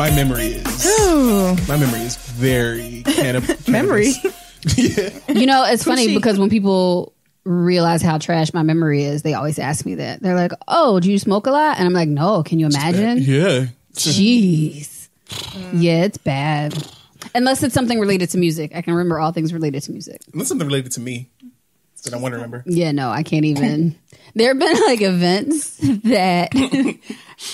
My memory is very memory. Yeah. You know, it's funny because when people realize how trash my memory is, they always ask me that. They're like, "Oh, do you smoke a lot?" And I'm like, "No." Can you imagine? Yeah. Jeez. Yeah, it's bad. Unless it's something related to music. I can remember all things related to music. Unless something related to me that I want to remember. Yeah, no, I can't even. There have been like events that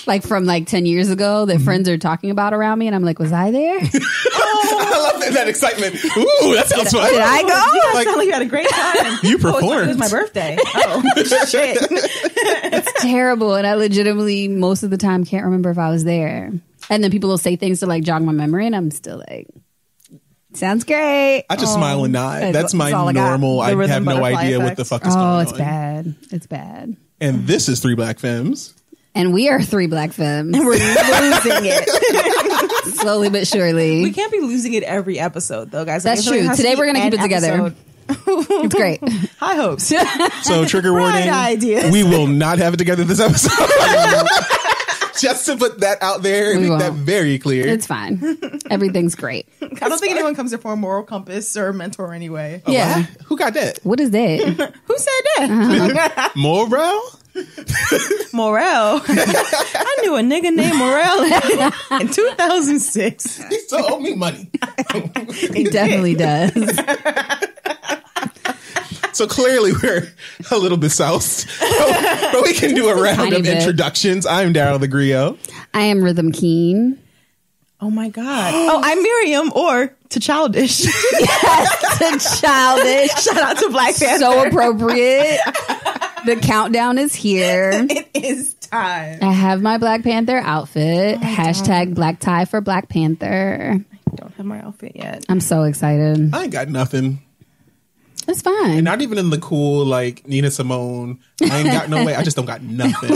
like from like 10 years ago that friends are talking about around me, and I'm like, was I there? I love that excitement. Ooh, that sounds fun. Did I go? You guys sound like you had a great time. You It performed. was my birthday. Oh, shit. It's terrible, and I legitimately most of the time can't remember if I was there. And then people will say things to like jog my memory, and I'm still like, sounds great. I just smile and nod. That's my all I got. normal. The I rhythm have no butterfly idea what effect. the fuck is going on. Oh, it's bad. It's bad. And this is Three Black Femmes. And we are three black femmes. We're losing it. Slowly but surely. We can't be losing it every episode, though, guys. That's I feel like true. it has Today to be we're gonna keep an it together. episode. It's great. High hopes. So trigger warning. ideas. We will not have it together this episode. Just to put that out there and We make that won't. very clear. It's fine. Everything's great. I don't think anyone comes here for a moral compass or a mentor anyway. Yeah. What? Who got that? What is that? Who said that? Moral? Morel. I knew a nigga named Morel in 2006. He still owe me money. He definitely does. So clearly we're a little bit soused. But we can do a round tiny of bit. introductions. I'm Darryl the Griot. I am Rhythm Keen. Oh my God. Oh, I'm Miriam or to Childish. To childish. Shout out to Black Panther. So appropriate. The countdown is here. It is time. I have my Black Panther outfit. Hashtag black tie for Black Panther. I don't have my outfit yet. I'm so excited. I ain't got nothing. It's fine. Not even in the cool, like, Nina Simone. I ain't got no way. I just don't got nothing.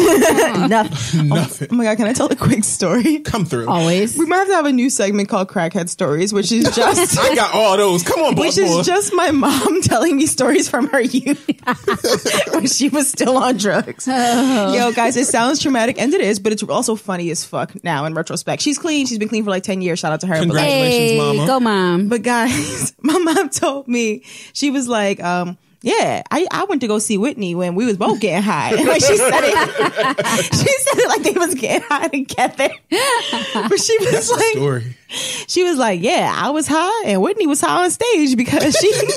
Nothing. Nothing. Oh my God, can I tell a quick story? Come through. Always. We might have to have a new segment called Crackhead Stories, which is just I got all those. Come on, which Baltimore. is just my mom telling me stories from her youth when she was still on drugs. Yo, guys, it sounds traumatic, and it is, but it's also funny as fuck now in retrospect. She's clean. She's been clean for like 10 years. Shout out to her. But, like, Congratulations, Hey, mama. go mom. but guys, my mom told me, she was like, yeah, I went to go see Whitney when we was both getting high. And like she said it like they was getting high together. But she was That's the like, story. she was like, yeah, I was high and Whitney was high on stage because she said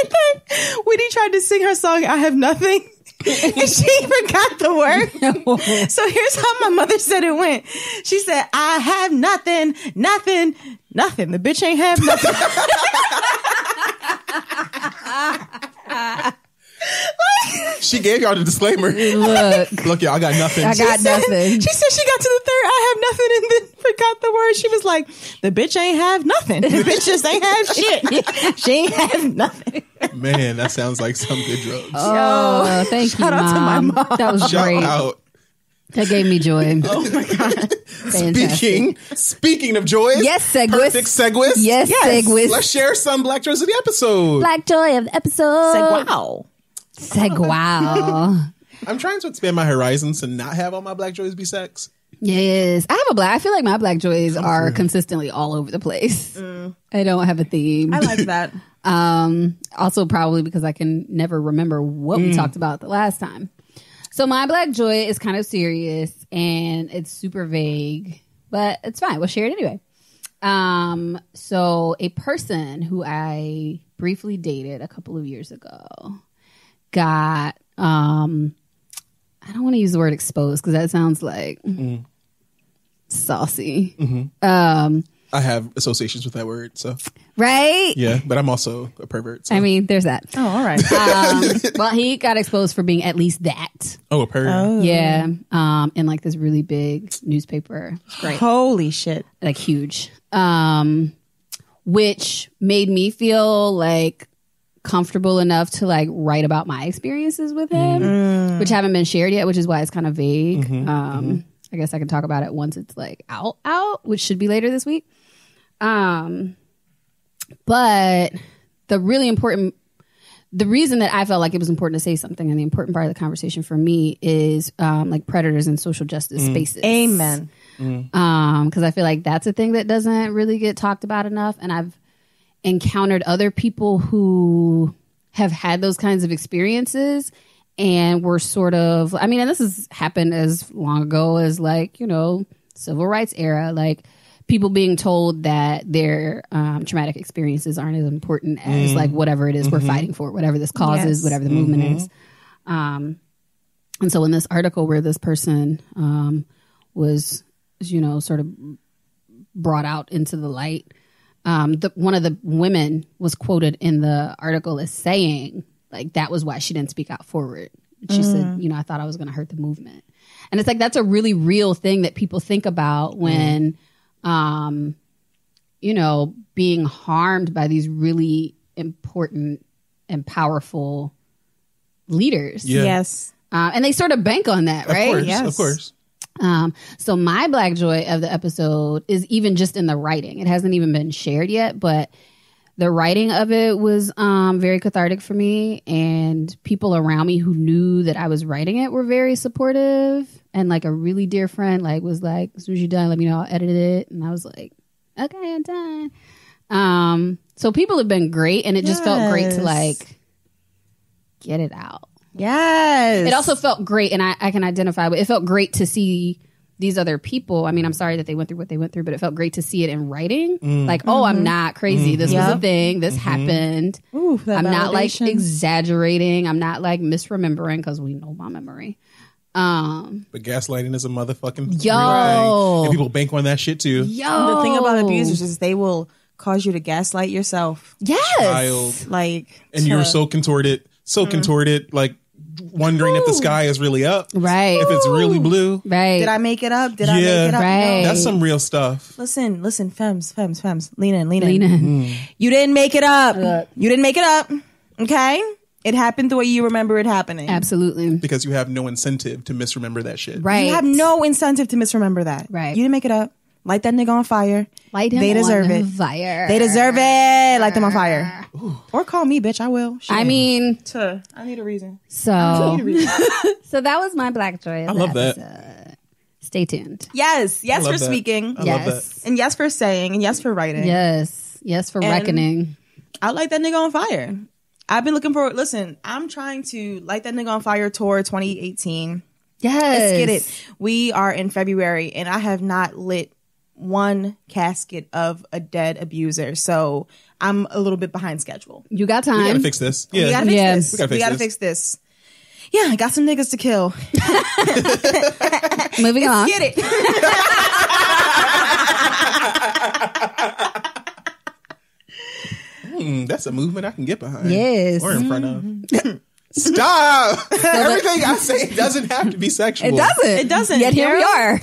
that Whitney tried to sing her song, I Have Nothing. And she forgot the word. So here's how my mother said it went. She said, I have nothing. The bitch ain't have nothing. She gave y'all the disclaimer. Look, Y'all, I got nothing. I got nothing. She said she got to the third, I have nothing, and then forgot the word. She was like, the bitch ain't have nothing. The bitch just ain't have shit. She ain't have nothing. Man, that sounds like some good drugs. Oh, thank you, Shout out to my mom. mom. That was Shout great. out. That gave me joy. Oh my God. Fantastic. Speaking of joys. Yes, segues. Perfect segues. Yes, segues. Let's share some Black joys of the episode. Black joy of the episode. Wow. Wow. I'm trying to expand my horizons to not have all my Black joys be sex. Yes. I have a black. I feel like my black joys are consistently all over the place. I don't have a theme. I like that. Also probably because I can never remember what we talked about the last time. So my black joy is kind of serious and it's super vague, but it's fine. We'll share it anyway. So a person who I briefly dated a couple of years ago got, I don't want to use the word exposed because that sounds like saucy. I have associations with that word, so Right? yeah. But I'm also a pervert. So. I mean, there's that. Oh, all right. Well, he got exposed for being at least that. a pervert. Yeah. In like this really big newspaper. It's great. Holy shit. Like huge. Which made me feel like comfortable enough to like write about my experiences with him, which haven't been shared yet, which is why it's kind of vague. I guess I can talk about it once it's like out, which should be later this week. But the reason that I felt like it was important to say something, and the important part of the conversation for me is like predators in social justice spaces. Amen. Because I feel like that's a thing that doesn't really get talked about enough. And I've encountered other people who have had those kinds of experiences and were sort of, I mean, and this has happened as long ago as like, you know, civil rights era, like people being told that their traumatic experiences aren't as important as like whatever it is we're fighting for, whatever this cause is, whatever the movement is. And so in this article where this person was, you know, sort of brought out into the light, one of the women was quoted in the article as saying, like, that was why she didn't speak out forward. She said, you know, I thought I was going to hurt the movement. And it's like, that's a really real thing that people think about when, you know, being harmed by these really important and powerful leaders. Yeah. Yes. And they sort of bank on that, right? Of course, Yes. of course. So my Black joy of the episode is even just in the writing. It hasn't even been shared yet, but the writing of it was very cathartic for me, and people around me who knew that I was writing it were very supportive. And like a really dear friend like was like, as soon as you're done, let me know, I'll edit it. And I was like, okay, I'm done. So people have been great, and it just felt great to like get it out. Yes. It also felt great, and I can identify with it. Felt great to see these other people. I mean, I'm sorry that they went through what they went through, but it felt great to see it in writing. Like, oh, I'm not crazy. This was a thing. This happened. Ooh, that I'm not like validation. exaggerating. I'm not like misremembering, because we know my memory. But gaslighting is a motherfucking Yo. real thing. And people bank on that shit too. Yo, The thing about abusers is they will cause you to gaslight yourself. yes, Child. Like, And you're so contorted, like wondering if the sky is really up. right, If it's really blue. right. did I make it up? Did I Yeah. make it up? Right. That's some real stuff. Listen, femmes. Lean in. Lean in. You didn't make it up. You didn't make it up. Okay? It happened the way you remember it happening. Absolutely, Because you have no incentive to misremember that shit. right. You have no incentive to misremember that. Right. You didn't make it up. Light that nigga on fire. Light him They deserve on it. fire. They deserve it. Light them on fire. Or call me, bitch. I will. Shit. I mean, I need a reason. so that was my Black joy. Of I love the that. episode. Stay tuned. Yes. Yes love for that. speaking. I love Yes. that. And yes for saying. And yes for writing. Yes, for reckoning. I light that nigga on fire. I've been looking for. Listen, I'm trying to light that nigga on fire tour 2018. Yes, Let's get it. We are in February, and I have not lit one casket of a dead abuser. So I'm a little bit behind schedule. You got We gotta time. fix this. We Yeah. gotta fix Yeah. this. We gotta fix fix this. Yeah, I got some niggas to kill. Moving on. Get it. That's a movement I can get behind. Yes. Or in front of. Stop! Everything I say doesn't have to be sexual. It doesn't. It doesn't. Yet here we are.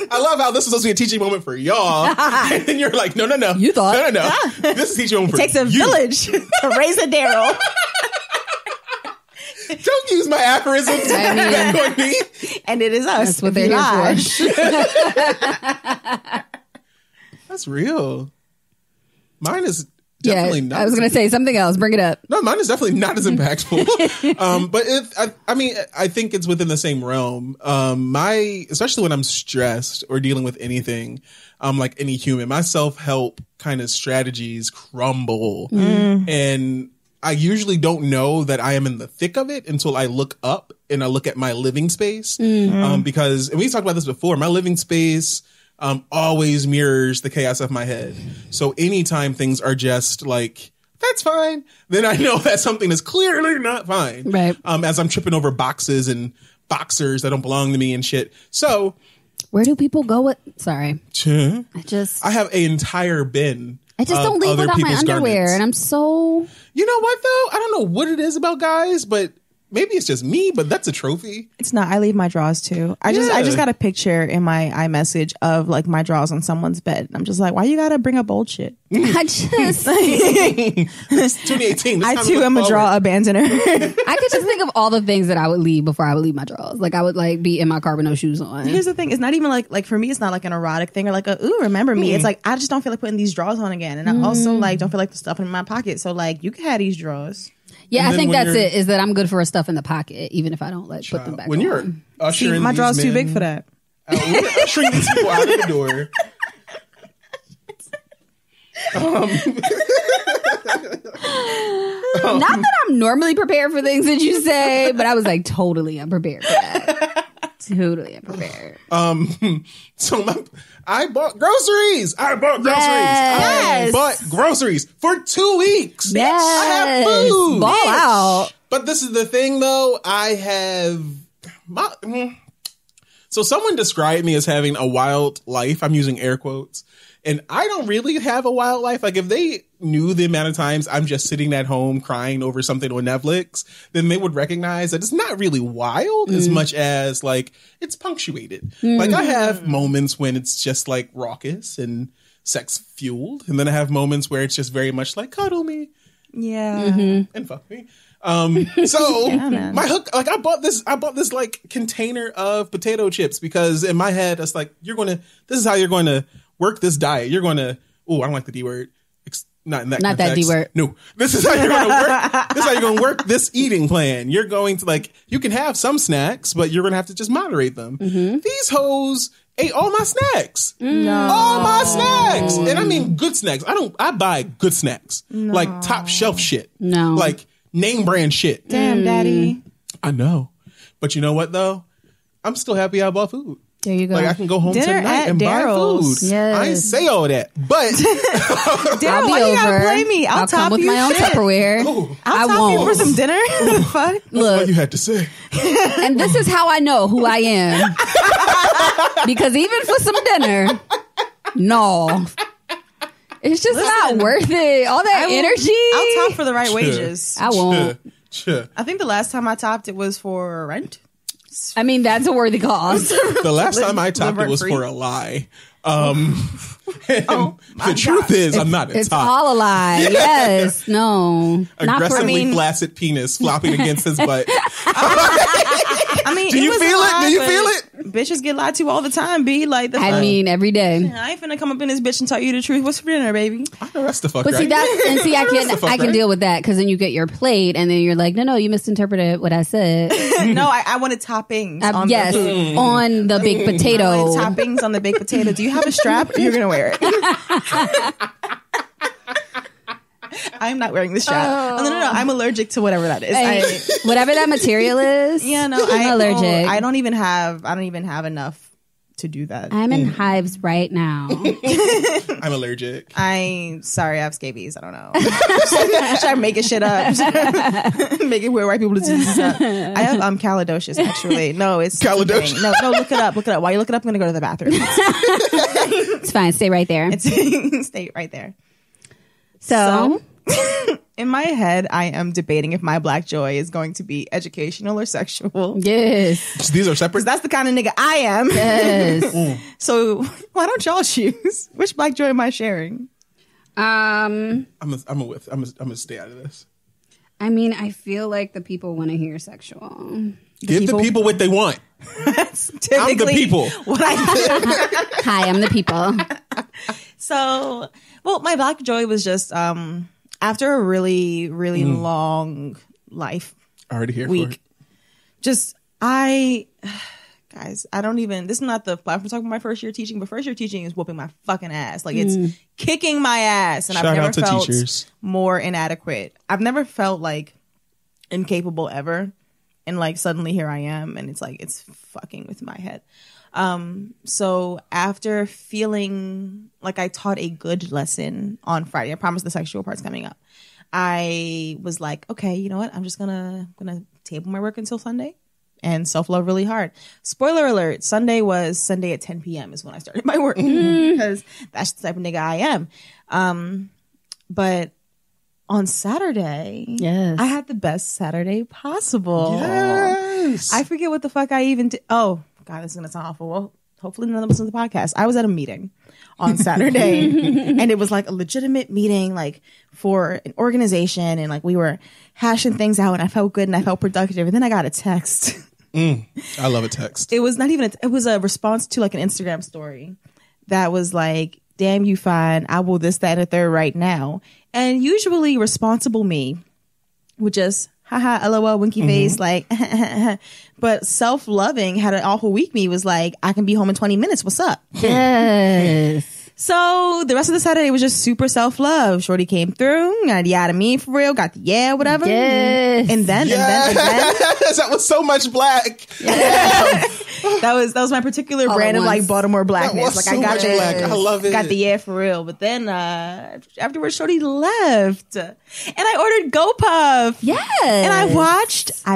I love how this is supposed to be a teaching moment for y'all. And then you're like, no. You thought. No. This is a teaching moment for Takes a you. village to raise a Darryl. Don't use my aphorisms I mean- back on me. And it is us. That's what if they're you here lie. for. That's real. Mine is definitely Yeah, not. I was going to say something else. Bring it up. No, mine is definitely not as impactful. But I mean, I think it's within the same realm. Especially when I'm stressed or dealing with anything, like any human, my self-help kind of strategies crumble. And I usually don't know that I am in the thick of it until I look up and I look at my living space. Because, and we talked about this before, my living space always mirrors the chaos of my head. So anytime things are just like, that's fine, then I know that something is clearly not fine. Right. As I'm tripping over boxes and boxers that don't belong to me and shit. So Where do people go with? Sorry. I have an entire bin. I just of don't leave other without my people's underwear. garments. And I'm so. You know what though? I don't know what it is about guys, but maybe it's just me, but that's a trophy. It's not. I leave my drawers too. I just got a picture in my iMessage of like my drawers on someone's bed. I'm just like, why you gotta bring up old shit? I just. It's 2018. I too am a draw abandoner. I could just think of all the things that I would leave before I would leave my drawers. Like I would like be in my car with no shoes on. Here's the thing: it's not even like for me, it's not like an erotic thing or like a ooh, remember me. It's like I just don't feel like putting these drawers on again, and I also like don't feel like the stuff in my pocket. So like you can have these drawers. Yeah, And I then think when that's you're- it. Is that I'm good for stuff in the pocket, even if I don't like put them back. When you're on. ushering See, my these drawers too men big for that. We're ushering these people out of the door. Not that I'm normally prepared for things that you say, but I was like totally unprepared for that. Totally unprepared. So I bought groceries. I bought groceries for 2 weeks. Yes. I have food. Ball out. But this is the thing, though. I have so someone described me as having a wild life. I'm using air quotes. And I don't really have a wild life. Like, if they knew the amount of times I'm just sitting at home crying over something on Netflix, then they would recognize that it's not really wild as much as, like, it's punctuated. Like, I have moments when it's just, like, raucous and sex-fueled. And then I have moments where it's just very much like, cuddle me. Yeah. And fuck me. So my hook, like, I bought this like container of potato chips because in my head, it's like, this is how you're going to work this diet. You're going to, I don't like the D word. Not in that Not context. that D word. No, this is how you're going to work. This is how you're going to work this eating plan. You're going to, like, you can have some snacks, but you're going to have to just moderate them. These hoes ate all my snacks. No. All my snacks. And I mean good snacks. I buy good snacks. No. Like top shelf shit. No. Like name brand shit. Damn, daddy. I know. But you know what, though? I'm still happy I bought food. There you go. Like, I can go home Dinner tonight at and Darryl's. buy food. Yes. I ain't say all that. But Darryl, why you gotta play me? I'll come top with you my own shit. Tupperware. I'll top won't. you for some dinner. Fuck. that's all you had to say. And this is how I know who I am. Because even for some dinner, no. It's just not worth it. All that energy. I'll top for the right wages. I won't. Sure. I think the last time I topped it was for rent. I mean, that's a worthy cause. The last time I topped it was free. for a lie. The truth is, I'm not a It's top. all a lie. Yes. No. Not for Aggressively me. flaccid penis flopping against his butt. I mean, Do you was feel a it? lie, Do you but feel it? Bitches get lied to all the time, B. Like, I mean, every day. I ain't finna come up in this bitch and tell you the truth. What's for dinner, baby? I know that's the fuck But right. see, I That's the fuck can right. deal with that because then you get your plate and then you're like, no, you misinterpreted what I said. No, I wanted toppings. On Yes, the food. on the big I potato. wanted toppings on the baked potato. Do you have a strap? You're gonna wear it. I'm not wearing the strap. Oh, no. I'm allergic to whatever that is. Whatever that material is. Yeah, no, I'm allergic. I don't even have enough to do that. I'm in hives right now. I'm allergic. I'm sorry, I have scabies. I don't know. Should I make shit up? Make it weird white people diseases up. I have calidocious, actually. No, it's Calidocious? No, look it up. While you look it up, I'm gonna go to the bathroom. It's fine. Stay right there. Stay right there. So in my head, I am debating if my black joy is going to be educational or sexual. Yes. These are separate. That's the kind of nigga I am. Yes. So why don't y'all choose? Which black joy am I sharing? Um, I'm gonna stay out of this. I mean, I feel like the people want to hear sexual. Give the people what they want. That's I'm the people. What I do. Hi, I'm the people. So, well, my black joy was just after a really, really long life Already here week. for it. Just guys, I don't even. This is not the platform talking about my first year teaching, but first year teaching is whooping my fucking ass. Like it's kicking my ass, and Shout I've never out to felt teachers. more inadequate. I've never felt like incapable ever, and like suddenly here I am, and it's like it's fucking with my head. So after feeling like I taught a good lesson on Friday, I promise the sexual part's coming up. I was like, okay, you know what? I'm just gonna table my work until Sunday and self-love really hard. Spoiler alert, Sunday at 10 p.m. is when I started my work because that's the type of nigga I am. But on Saturday, Yes. I had the best Saturday possible. Yes. I forget what the fuck I even did. Oh, God, this is going to sound awful. Well, hopefully none of us listen to the podcast. I was at a meeting on Saturday and it was like a legitimate meeting, like for an organization. And like we were hashing things out and I felt good and I felt productive. And then I got a text. I love a text. It was not even, it was a response to like an Instagram story that was like, damn, you fine. I will this, that, and a third right now. And usually responsible me would just haha, lol, winky face, like, but self-loving had an awful week. Me was like, I can be home in 20 minutes. What's up? Yes. So the rest of the Saturday was just super self-love. Shorty came through, got the to me for real, got the whatever. Yes. And then. That was so much black. That was my particular All brand at of like once. Baltimore blackness. Like so I got much the, black. I love it. got the for real. But then afterwards, Shorty left, and I ordered GoPuff. Yes. And I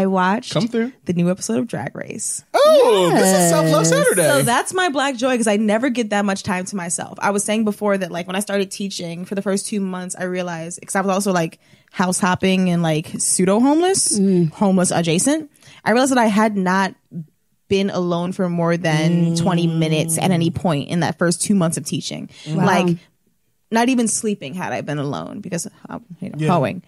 watched Come through the new episode of Drag Race. Oh, this is Self-Love Saturday. So that's my black joy because I never get that much time to myself. I was saying before that like when I started teaching for the first 2 months, I realized because I was also like house hopping and like pseudo homeless, homeless adjacent. I realized that I had not been alone for more than 20 minutes at any point in that first 2 months of teaching. Wow. Like not even sleeping had I been alone because hoeing.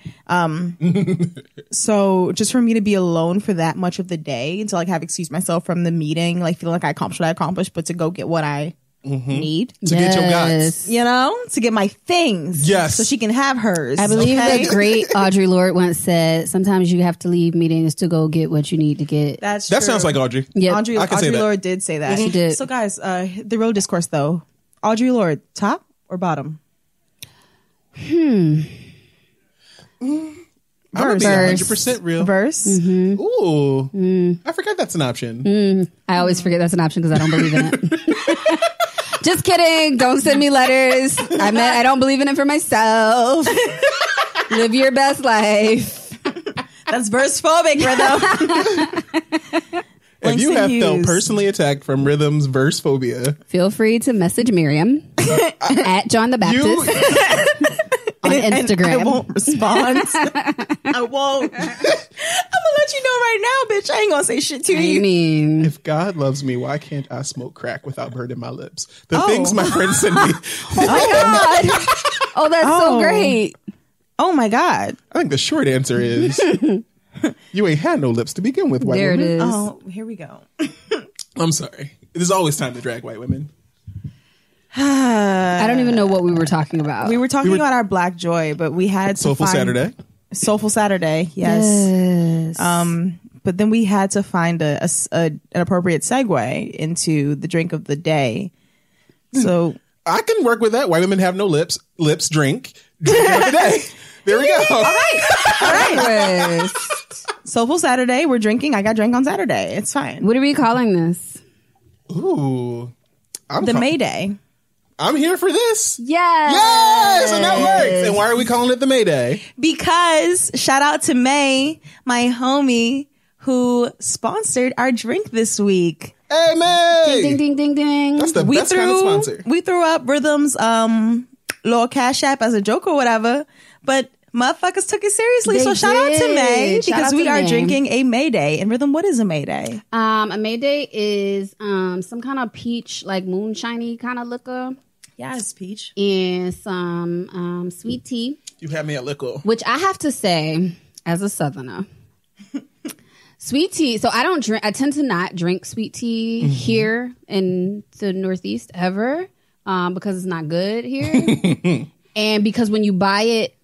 So just for me to be alone for that much of the day and to like have excused myself from the meeting, like feeling like I accomplished what I accomplished, but to go get what I need to get your guts. you know, to get my things. Yes. So she can have hers. I believe okay? the great Audre Lorde once said, sometimes you have to leave meetings to go get what you need to get. That That sounds like Audrey. Yep. I can say Audre that. Lorde did say that. She did. So guys, the real discourse though, Audre Lorde, top or bottom? I'm gonna be Verse. 100% real. Verse. Ooh, I forgot that's an option. I always forget that's an option because I don't believe in it. Just kidding. Don't send me letters. I meant I don't believe in it for myself. Live your best life. That's verse phobic, Rhythm. If you have felt Hughes. personally attacked from Rhythm's verse phobia, Feel free to message Miriam at John the Baptist on Instagram. I won't respond. I won't. I'm gonna let you know right now, bitch. I ain't gonna say shit to I you. mean, if God loves me, why can't I smoke crack without burning my lips? The things my friends send me. God. Oh, that's so Oh. great. Oh my God. I think the short answer is you ain't had no lips to begin with, white There it woman. is. Oh, here we go. I'm sorry. There's always time to drag white women. I don't even know what we were talking about. We were talking about our black joy, but we had to Soulful find Saturday. Soulful Saturday, yes. But then we had to find an appropriate segue into the drink of the day. So I can work with that. White women have no lips. Lips drink. Drink of the day. There we go. all right. Yes. Soulful Saturday, we're drinking. I got drink on Saturday. It's fine. What are we calling this? Ooh. The Mayday. I'm here for this. Yes. Yes, and that works. And why are we calling it the Mayday? Because shout out to May, my homie, who sponsored our drink this week. Hey, May. Ding, ding, ding, ding. That's the best kind of sponsor. We threw up Rhythm's little cash app as a joke or whatever, but motherfuckers took it seriously. They So shout out to May did. Shout because out we to are May. drinking a Mayday. And Rhythm, what is a Mayday? A Mayday is some kind of peach, like moonshiny kind of liquor, Yes, Peach. and some sweet tea, You had me at liquor. which I have to say, as a Southerner, sweet tea. So I don't drink. I tend to not drink sweet tea here in the Northeast ever because it's not good here. And because when you buy it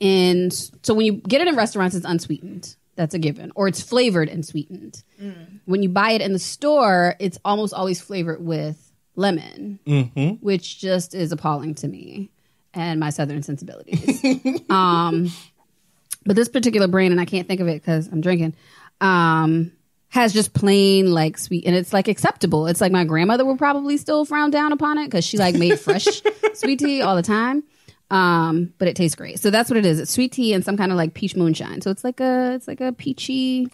so when you get it in restaurants, it's unsweetened. That's a given. Or it's flavored and sweetened. When you buy it in the store, it's almost always flavored with lemon, which just is appalling to me and my Southern sensibilities. But this particular brand, and I can't think of it because I'm drinking, has just plain like sweet, and it's like acceptable. It's like my grandmother would probably still frown down upon it because she like made fresh sweet tea all the time. But it tastes great. So that's what it is. It's sweet tea and some kind of like peach moonshine. So it's like a peachy,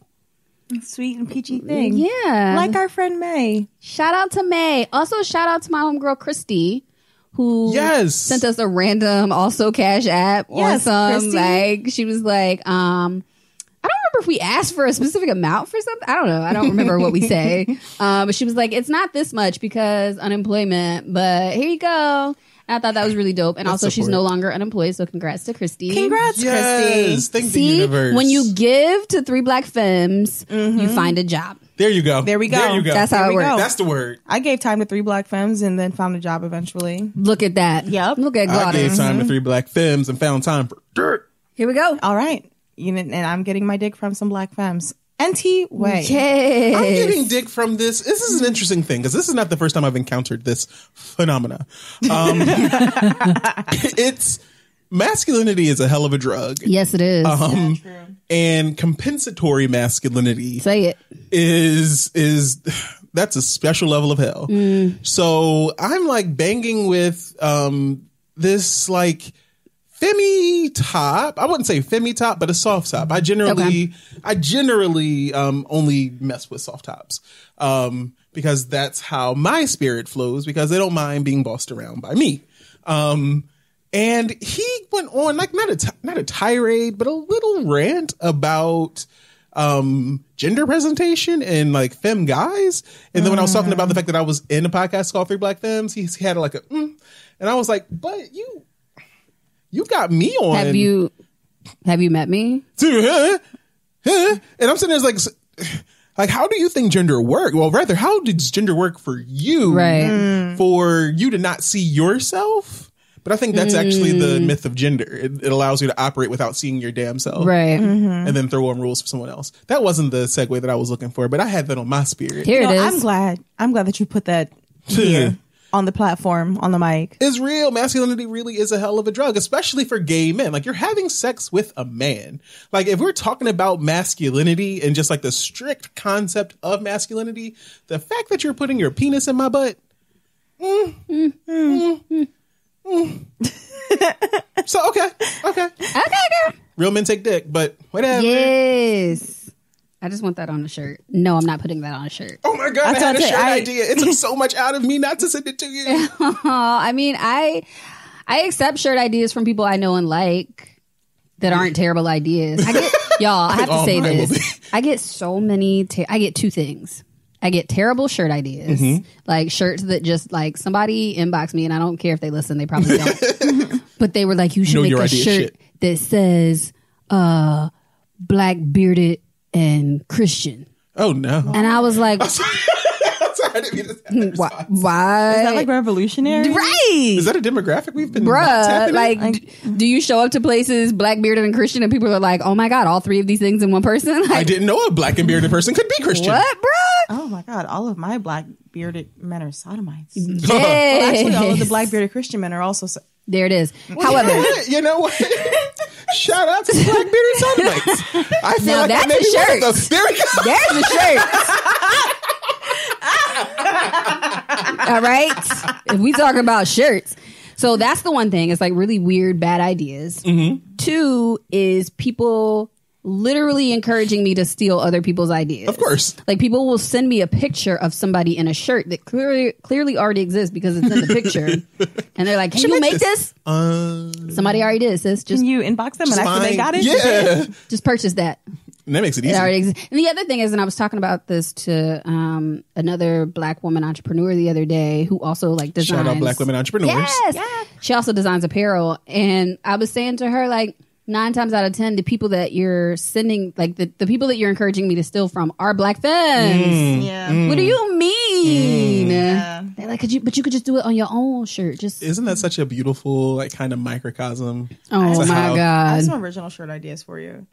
Sweet and peachy thing. yeah. Like our friend May. Shout out to May. Also shout out to my homegirl Christy, who Yes. sent us a random also cash app Yes, on some Christy. like she was like I don't remember if we asked for a specific amount for something. I don't know. I don't remember what we say. But she was like, it's not this much because unemployment, but here you go. And I thought that was really dope. And also she's support. no longer unemployed. So congrats to Christy. Congrats, Yes. Christy. Thank the See, universe. when you give to 3 Black Femmes, you find a job. There you go. There we go. There you go. That's how There it we works. go. That's the word. I gave time to 3 Black femmes and then found a job eventually. Look at that. Yep. Look at I gave God. time to 3 Black femmes and found time for dirt. Here we go. All right. and I'm getting my dick from some black femmes. Way. Yes. I'm getting dick from this. This is an interesting thing because this is not the first time I've encountered this phenomena. It's masculinity is a hell of a drug. Yes, it is. And compensatory masculinity. Say it. Is that's a special level of hell. So I'm like banging with this like femmy top. I wouldn't say femmy top, but a soft top. I generally only mess with soft tops because that's how my spirit flows, because they don't mind being bossed around by me. And he went on like not a tirade, but a little rant about gender presentation and like femme guys. And then when I was talking about the fact that I was in a podcast called Three Black Femmes, he had like a and I was like, but you got me on. Have you met me? And I'm sitting there like, how do you think gender work? Well, rather, how does gender work for you? Right. For you to not see yourself? But I think that's actually the myth of gender. It allows you to operate without seeing your damn self. Right. And then throw on rules for someone else. That wasn't the segue that I was looking for, but I had that on my spirit. Here it is. I'm glad that you put that here. On the platform, on the mic. It's real. Masculinity really is a hell of a drug, especially for gay men. Like, you're having sex with a man. Like, if we're talking about masculinity and just like the strict concept of masculinity, the fact that you're putting your penis in my butt. So, okay. Real men take dick, but whatever. Yes. I just want that on a shirt. No, I'm not putting that on a shirt. Oh my God, I had a shirt idea. It took so much out of me not to send it to you. I mean, I accept shirt ideas from people I know and like that aren't terrible ideas. I have to say this. I get so many, I get two things. I get terrible shirt ideas, like shirts that just like somebody inbox me, and I don't care if they listen, they probably don't. But they were like, you should make a shirt that says black bearded and Christian. Oh no. And I was like, sorry, I didn't mean to why? Is that like revolutionary? Right. Is that a demographic we've been Bruh, like, do you show up to places black bearded and Christian and people are like, oh my God, all three of these things in one person? Like, I didn't know a black and bearded person could be Christian. What, bruh? Oh my God, all of my black bearded men are sodomites. Yeah. Well, actually, all of the black bearded Christian men are also there it is. However, you know what? Shout out to the black bearded sodomites. I feel now like that's a shirt. There we go. There's a shirt. All right. If we talk about shirts. So that's the one thing. It's like really weird, bad ideas. Two is people literally encouraging me to steal other people's ideas. Of course. Like, people will send me a picture of somebody in a shirt that clearly already exists because it's in the picture. And they're like, can you make this? Somebody already did, sis. Just, can you inbox them and after they got it? Yeah. Just purchase that. And that makes it easy. It already exists. And the other thing is, and I was talking about this to another black woman entrepreneur the other day who also like designs. Shout out black women entrepreneurs. Yes. Yeah. She also designs apparel. And I was saying to her, like, 9 times out of 10, the people that you're sending, like the people that you're encouraging me to steal from are black femmes. What do you mean? They're like, but you could just do it on your own shirt. Just isn't that such a beautiful, like, kind of microcosm? Oh my God! I have some original shirt ideas for you.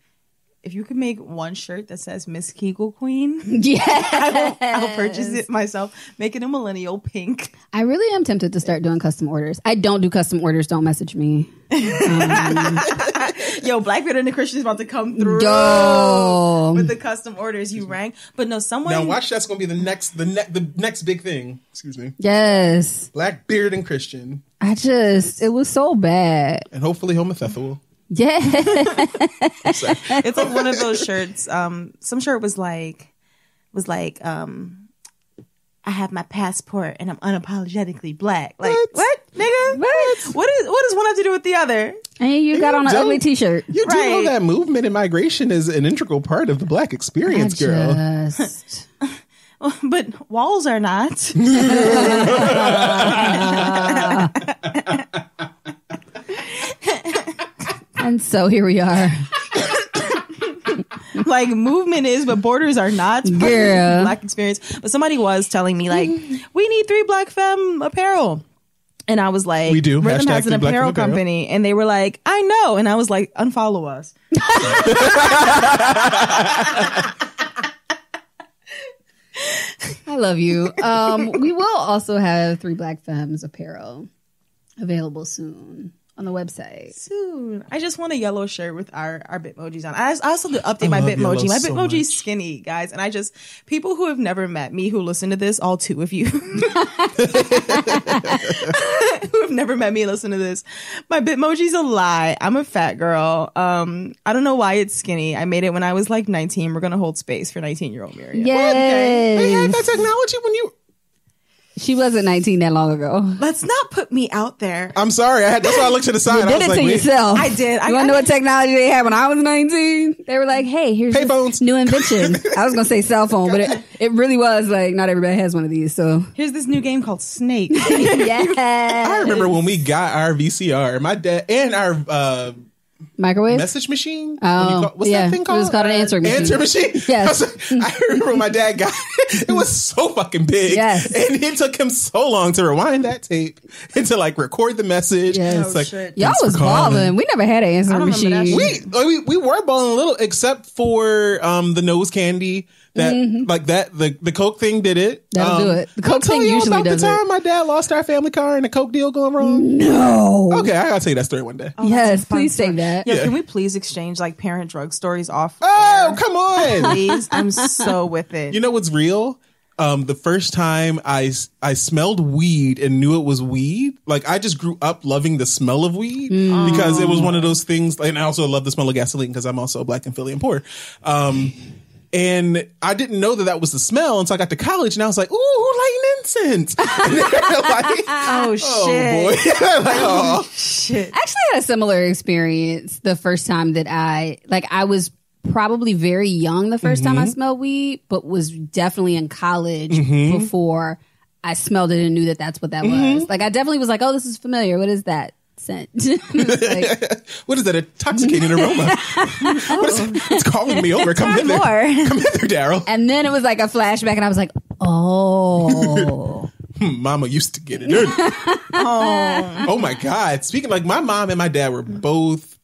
If you could make one shirt that says Miss Kegel Queen, I'll purchase it myself. Make it a millennial pink. I really am tempted to start doing custom orders. I don't do custom orders. Don't message me. Yo, Blackbeard and the Christian is about to come through with the custom orders you rang. But no, someone now watch. That's going to be the next big thing. Excuse me. Yes, Blackbeard and Christian. It was so bad. And hopefully homosexual. Yeah. It's like one of those shirts. Some shirt was like I have my passport and I'm unapologetically black. Like what nigga? What does one have to do with the other? And you got on an ugly t-shirt. You do know that movement and migration is an integral part of the black experience, girl. But walls are not. And so here we are. Like, movement is, but borders are not. Girl. Black experience. But somebody was telling me, like, we need 3 black femme apparel. And I was like, we do. Rhythm Hashtag has an Free Black apparel Femme Apparel. company. And they were like, I know. And I was like, unfollow us. I love you. We will also have 3 Black Femmes apparel available soon on the website. Soon. I just want a yellow shirt with our Bitmojis on. I also to update my love Bitmoji. yellow My so Bitmoji's much. skinny, guys. And people who have never met me who listen to this, all 2 of you who have never met me and listen to this, my Bitmoji's a lie. I'm a fat girl. I don't know why it's skinny. I made it when I was like 19. We're gonna hold space for 19-year-old Miriam. Yes. They had that technology when you. She wasn't 19 that long ago. Let's not put me out there. I'm sorry. That's why I looked to the side. You I did was it like, to wait. yourself. I did. You want to know what technology they had when I was 19? They were like, hey, here's Payphones. this new invention. I was going to say cell phone, but it really was like, not everybody has one of these. So, Here's this new game called Snake. yeah. I remember when we got our VCR, my dad, and our Microwave? message machine. Oh, what's yeah. that thing called? It was called an answering machine. Answer machine. Yes. I remember when my dad got it. It was so fucking big. Yes. And it took him so long to rewind that tape and to like record the message. Yes. It's like, shit. Y'all thanks for was calling. balling. We never had an answering I don't remember that machine. shit. We were balling a little, except for the nose candy. That like that the Coke thing did it. That'll do it. The I'll Coke tell thing you usually about does the it. time my dad lost our family car and the Coke deal going wrong. No. Okay, I gotta tell you that story one day. Yes, Fun please story. say that. Yeah, Yeah. can we please exchange like parent drug stories off? Oh, air? come on. Please, I'm so with it. You know what's real? The first time I smelled weed and knew it was weed, like I just grew up loving the smell of weed because it was one of those things. And I also love the smell of gasoline because I'm also Black and Philly and poor. And I didn't know that was the smell until I got to college, and I was like, "Ooh, who lighting incense?" And they're like, oh shit! "Oh boy!" Like, oh. Shit. I actually had a similar experience the first time that I was probably very young the first time I smelled weed, but was definitely in college before I smelled it and knew that that's what that was. Like I definitely was like, oh, this is familiar. What is that scent? Like, What is that intoxicating aroma? It's calling me over. Come hither. Come hither, Darryl. and then it was like a flashback and I was like, oh. Mama used to get it in. Oh my God. Speaking, like, my mom and my dad were both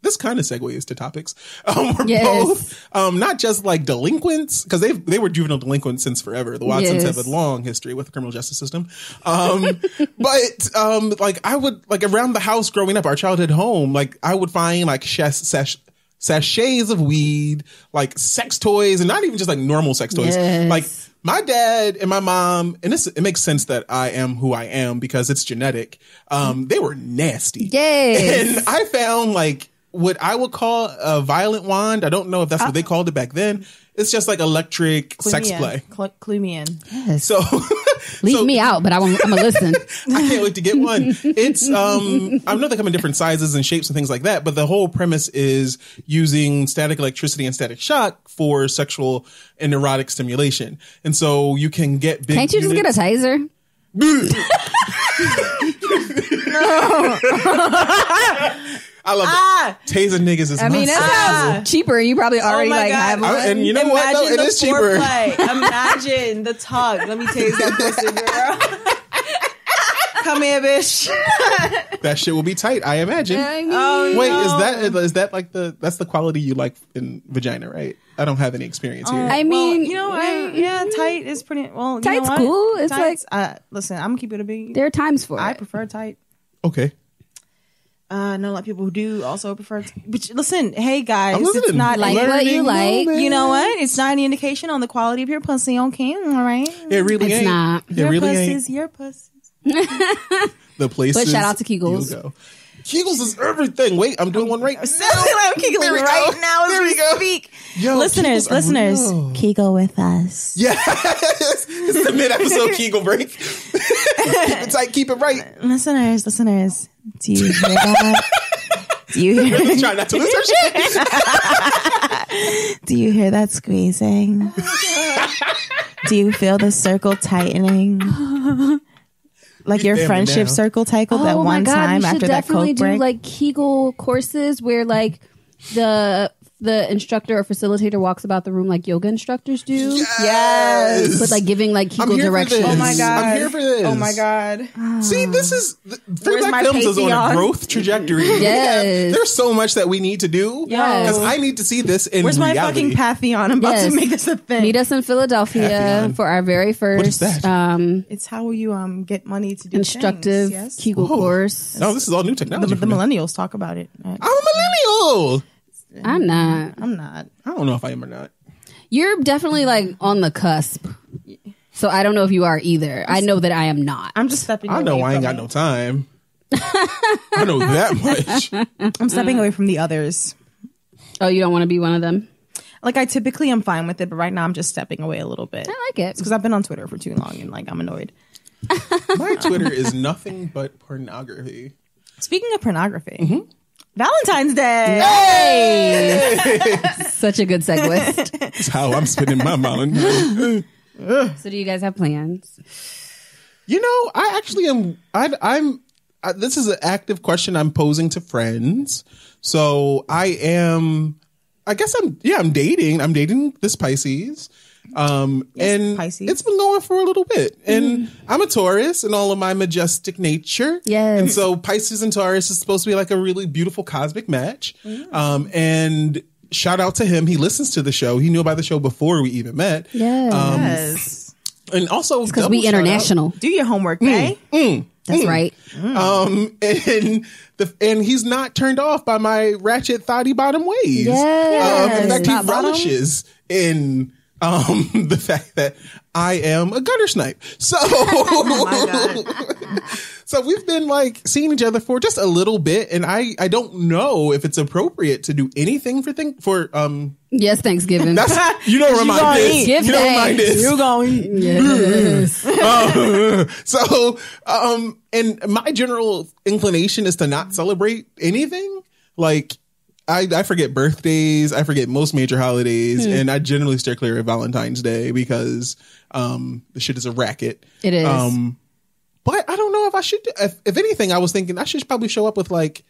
this kind of segues to topics. We're Yes. both not just like delinquents, because they were juvenile delinquents since forever. The Watsons Yes. have a long history with the criminal justice system. But like I would, like, around the house growing up, our childhood home, like I would find like sachets of weed, like sex toys, and not even just like normal sex toys. Yes. Like my dad and my mom, and it makes sense that I am who I am because it's genetic. They were nasty. Yes. And I found like what I would call a violent wand. I don't know if that's what they called it back then. It's just like electric sex play. Clue me in. Yes. So Leave me out, but I'm gonna listen. I can't wait to get one. It's I know they come in different sizes and shapes and things like that, but the whole premise is using static electricity and static shock for sexual and erotic stimulation. And so you can get big Can't you just get a taser? I love it. Taser niggas is I mean, my that sex. sounds cheaper. You probably already my like God. have one. And you know what? Though? It the is cheaper. foreplay. Imagine the tug. Let me tase that pussy, girl. Come here, bitch. That shit will be tight, I imagine. I mean, Oh, Wait, no. is that like that's the quality you like in vagina, right? I don't have any experience here. I mean, you know, tight is pretty. Well, you Tight's know what? cool. It's Tight's, listen, I'm gonna keep it a big. there are times for I it. prefer tight. Okay. I know a lot of people who do also prefer. But listen, hey guys, I'm it's listening. not Like any- what you like. moment. You know what? It's not any indication on the quality of your pussy. Okay, all right. It really It's ain't. not. It Your really pussy's ain't. your pussy. The places. But shout out to Kegels. you'll go. Kegels is everything. Wait, I'm doing one right now. I'm giggling There we right go. now as There we we go. speak. Yo, listeners, Kegels are real. Kegel with us. Yes. It's the mid-episode Kegel break. Keep it tight, keep it right. Listeners, do you hear that? Do you hear? Really trying not to lose her shit. Do you hear that squeezing? Do you feel the circle tightening? Like your family friendship now. circle tickled that Oh my one God, time you should after that definitely Coke do break? like Kegel courses where like the the instructor or facilitator walks about the room like yoga instructors do. Yes. But like giving like I'm Kegel here for directions. this. Oh my God. I'm here for this. Oh my God. See, this is Free Where's Black my Films is on a Patreon? growth trajectory. Yes. There's so much that we need to do. Yes. Because I need to see this in Where's my reality. fucking Pantheon? I'm about Yes. to make this a thing. Meet us in Philadelphia Pantheon. for our very first What is that? It's how you get money to do instructive things. Yes. Kegel course. No, this is all new technology. The for me. millennials talk about it. I'm a millennial. I'm not. I'm not. I don't know if I am or not. You're definitely like on the cusp. So I don't know if you are either. I know that I am not. I'm just stepping. I know away I ain't from got it. no time. I know that much. I'm stepping away from the others. Oh, you don't want to be one of them? Like I typically am fine with it, but right now I'm just stepping away a little bit. I like it. Because I've been on Twitter for too long and like I'm annoyed. My Twitter is nothing but pornography. Speaking of pornography, Valentine's Day. Hey! Such a good segue. That's how I'm spending my Valentine's. So do you guys have plans? You know, I actually am. I'm. This is an active question I'm posing to friends. So I am. I guess I'm. Yeah, I'm dating. I'm dating this Pisces. And Pisces. it's been going for a little bit. And I'm a Taurus in all of my majestic nature. Yes. And so Pisces and Taurus is supposed to be like a really beautiful cosmic match. And shout out to him. He listens to the show. He knew about the show before we even met. Yes. Yes. And also Because double we shout out- international. Do your homework, babe. That's right. And he's not turned off by my ratchet thotty bottom ways. Yes. In fact, he Top bottom? relishes in the fact that I am a gutter snipe. So, My God. so we've been like seeing each other for just a little bit, and I don't know if it's appropriate to do anything for Yes, Thanksgiving. that's you know where mine gonna is. eat. Give You know where thanks. mine is. You going? Yes. So, and my general inclination is to not celebrate anything. Like, I forget birthdays, I forget most major holidays, and I generally steer clear of Valentine's Day because the shit is a racket. It is. But I don't know if I should. If anything, I was thinking I should probably show up with like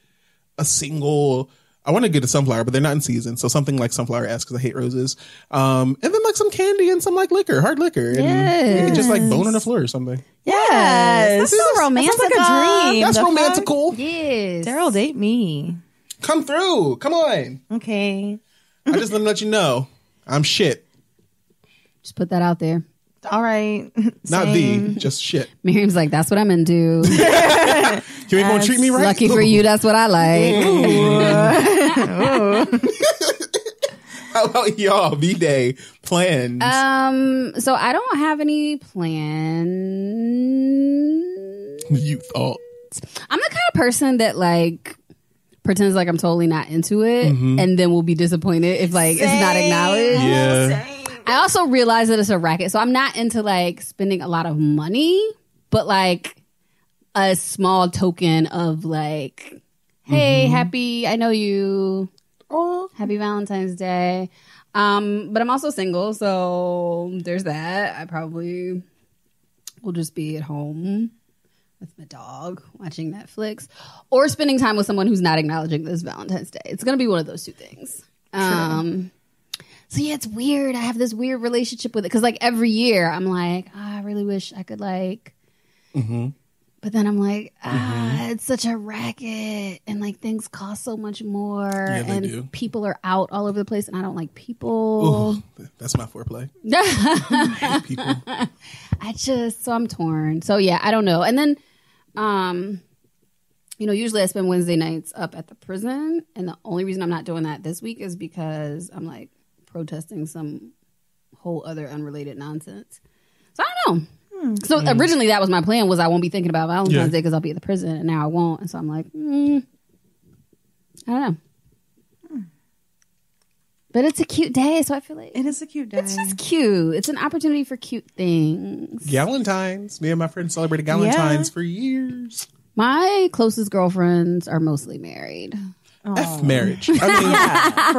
a single. I want to get a sunflower, but they're not in season, so something like sunflower-esque because I hate roses. And then like some candy and some like liquor, hard liquor, and we can just like bone on the floor or something. Yes. That's so romantic. That sounds like a dream. That's The fuck? romantical. Yes. Daryl, date me. Come through. Come on. Okay. I just want to let you know I'm shit. Just put that out there. All right. Not Same. just shit. Miriam's like, that's what I'm into. You ain't gonna treat me right. Lucky for you, that's what I like. How about y'all? V-Day plans. So I don't have any plans. You thought. I'm the kind of person that like pretends like I'm totally not into it and then will be disappointed if like it's not acknowledged. Yeah. I also realize that it's a racket. So I'm not into like spending a lot of money, but like a small token of like, hey, happy, I know you. Oh, Happy Valentine's Day. But I'm also single, so there's that. I probably will just be at home with my dog watching Netflix or spending time with someone who's not acknowledging this Valentine's Day. It's going to be one of those two things. So yeah, it's weird. I have this weird relationship with it because like every year I'm like, I really wish I could like, but then I'm like, it's such a racket and like things cost so much more they and do. people are out all over the place and I don't like people. Ooh, that's my foreplay. I hate people. So I'm torn. So yeah, I don't know. And then, usually I spend Wednesday nights up at the prison. And the only reason I'm not doing that this week is because I'm like protesting some whole other unrelated nonsense. So I don't know. So originally that was my plan was I won't be thinking about Valentine's Day because I'll be at the prison and now I won't. And so I'm like, I don't know. But it's a cute day, so I feel like It is a cute day. it's just cute. It's an opportunity for cute things. Galentine's. Me and my friends celebrated Galentine's for years. My closest girlfriends are mostly married. F marriage. I mean, For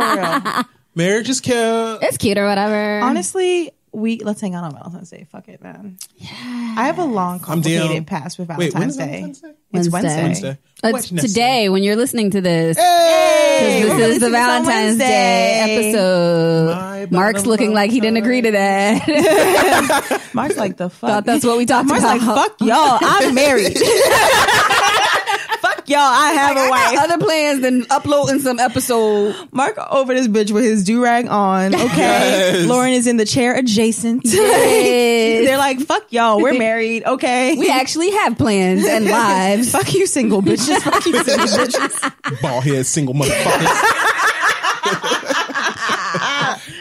real. marriage is cute. It's cute or whatever. Honestly, let's hang out on Valentine's Day. Fuck it, man. Yeah. I have a long, down. complicated past with Wait, when Valentine's is Day. Valentine's Day? It's Wednesday. Wednesday. Wednesday. It's today when you're listening to this. Hey! Hey, This is the Valentine's Day episode. Mark's looking like he didn't agree to that. Mark's like, the fuck? Thought that's what we talked Mark's about. like, fuck y'all, I'm married. Fuck y'all, I have a wife. Other plans than uploading some episode. Mark over this bitch with his do-rag on, okay? Yes. Lauren is in the chair adjacent. Yes. They're like, fuck y'all, we're married, okay? We actually have plans and lives. Fuck you, single bitches. Fuck you, single bitches. Bald head single motherfuckers.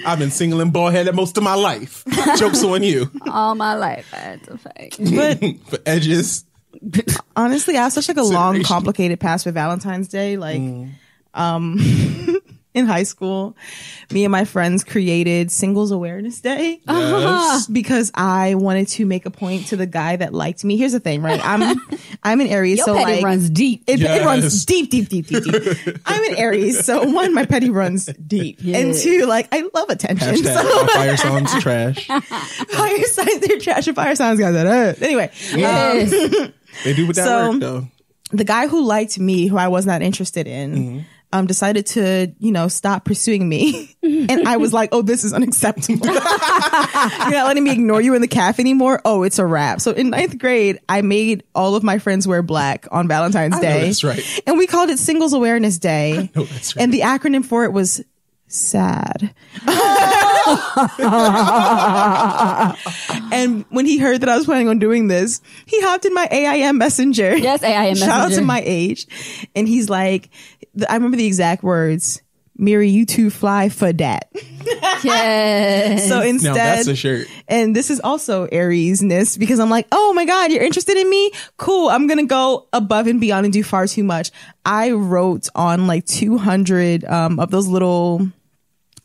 I've been single and bald headed most of my life. Joke's on you. All my life, that's a fact. But For edges. honestly, I have such like a long, complicated past with Valentine's Day. Like, in high school, me and my friends created Singles Awareness Day Yes. because I wanted to make a point to the guy that liked me. Here's the thing, right? I'm an Aries, Your so petty like runs deep. It Yes. runs deep. I'm an Aries, so one, my petty runs deep, and two, like I love attention. Hashtag So fire signs trash. fire signs, they're trash, and fire signs guys. Anyway, Yes. They do with that So- work though. the guy who liked me, who I was not interested in, decided to, stop pursuing me. And I was like, oh, this is unacceptable. You're not letting me ignore you in the cafe anymore? Oh, it's a wrap. So in 9th grade, I made all of my friends wear black on Valentine's I know Day. that's right. And we called it Singles Awareness Day. No, that's right. And the acronym for it was SAD. And when he heard that I was planning on doing this, he hopped in my AIM messenger. Yes, AIM Shout out messenger. to my age. And he's like, I remember the exact words, Miri, you too fly for that. Yes. So Now instead, that's a shirt. and this is also Aries-ness because I'm like, oh my God, you're interested in me? Cool. I'm going to go above and beyond and do far too much. I wrote on like 200 of those little,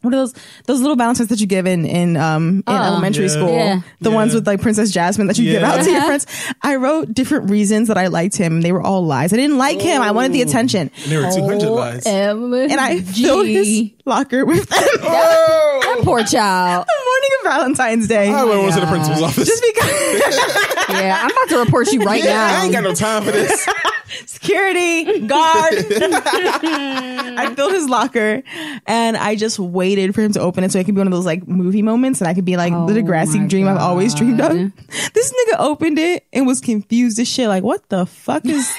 what are those little Valentines that you give in elementary Yeah. school? Yeah. The ones with like Princess Jasmine that you give out to your friends. I wrote different reasons that I liked him. They were all lies. I didn't like him. I wanted the attention. And there were 200 lies. And I filled his locker with them. That poor child. The morning of Valentine's Day. I went to the principal's office. Just because Yeah, I'm about to report you right now. I ain't got no time for this. security guard. I filled his locker and I just waited for him to open it so it could be one of those like movie moments and I could be like the Degrassi my dream I've always dreamed of. God. This nigga opened it and was confused as shit. Like, what the fuck is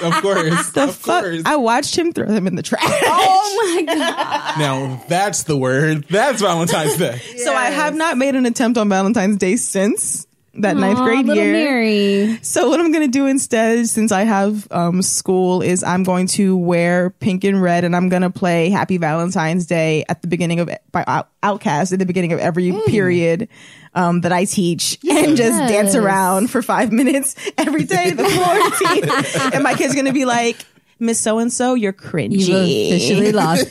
Of course. the of fuck? course. I watched him throw them in the trash. Oh my God. Now that's the word. That's Valentine's Day. So I have not made an attempt on Valentine's Day since that ninth grade little year. Mary. So what I'm going to do instead, since I have school, is I'm going to wear pink and red and I'm going to play Happy Valentine's Day at the beginning of by Outkast at the beginning of every period that I teach and just dance around for 5 minutes every day the quarantine. And my kid's going to be like, Miss So-and-so, you're cringy. You've officially lost it.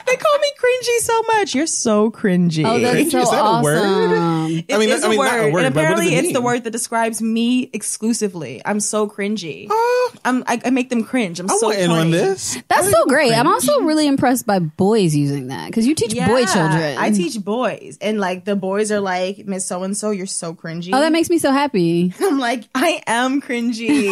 They call me cringy so much. You're so cringy. Oh, that's so Is that a word? awesome. It I mean, is not a a word, word, and but what does apparently it it's the mean? word that describes me exclusively. I'm so cringy. Oh, I make them cringe. I'm I so want in on corny. this. That's so great. I'm also really impressed by boys using that because you teach boy children. I teach boys, and like the boys are like, Miss So and So, you're so cringy. Oh, that makes me so happy. I'm like, I am cringy.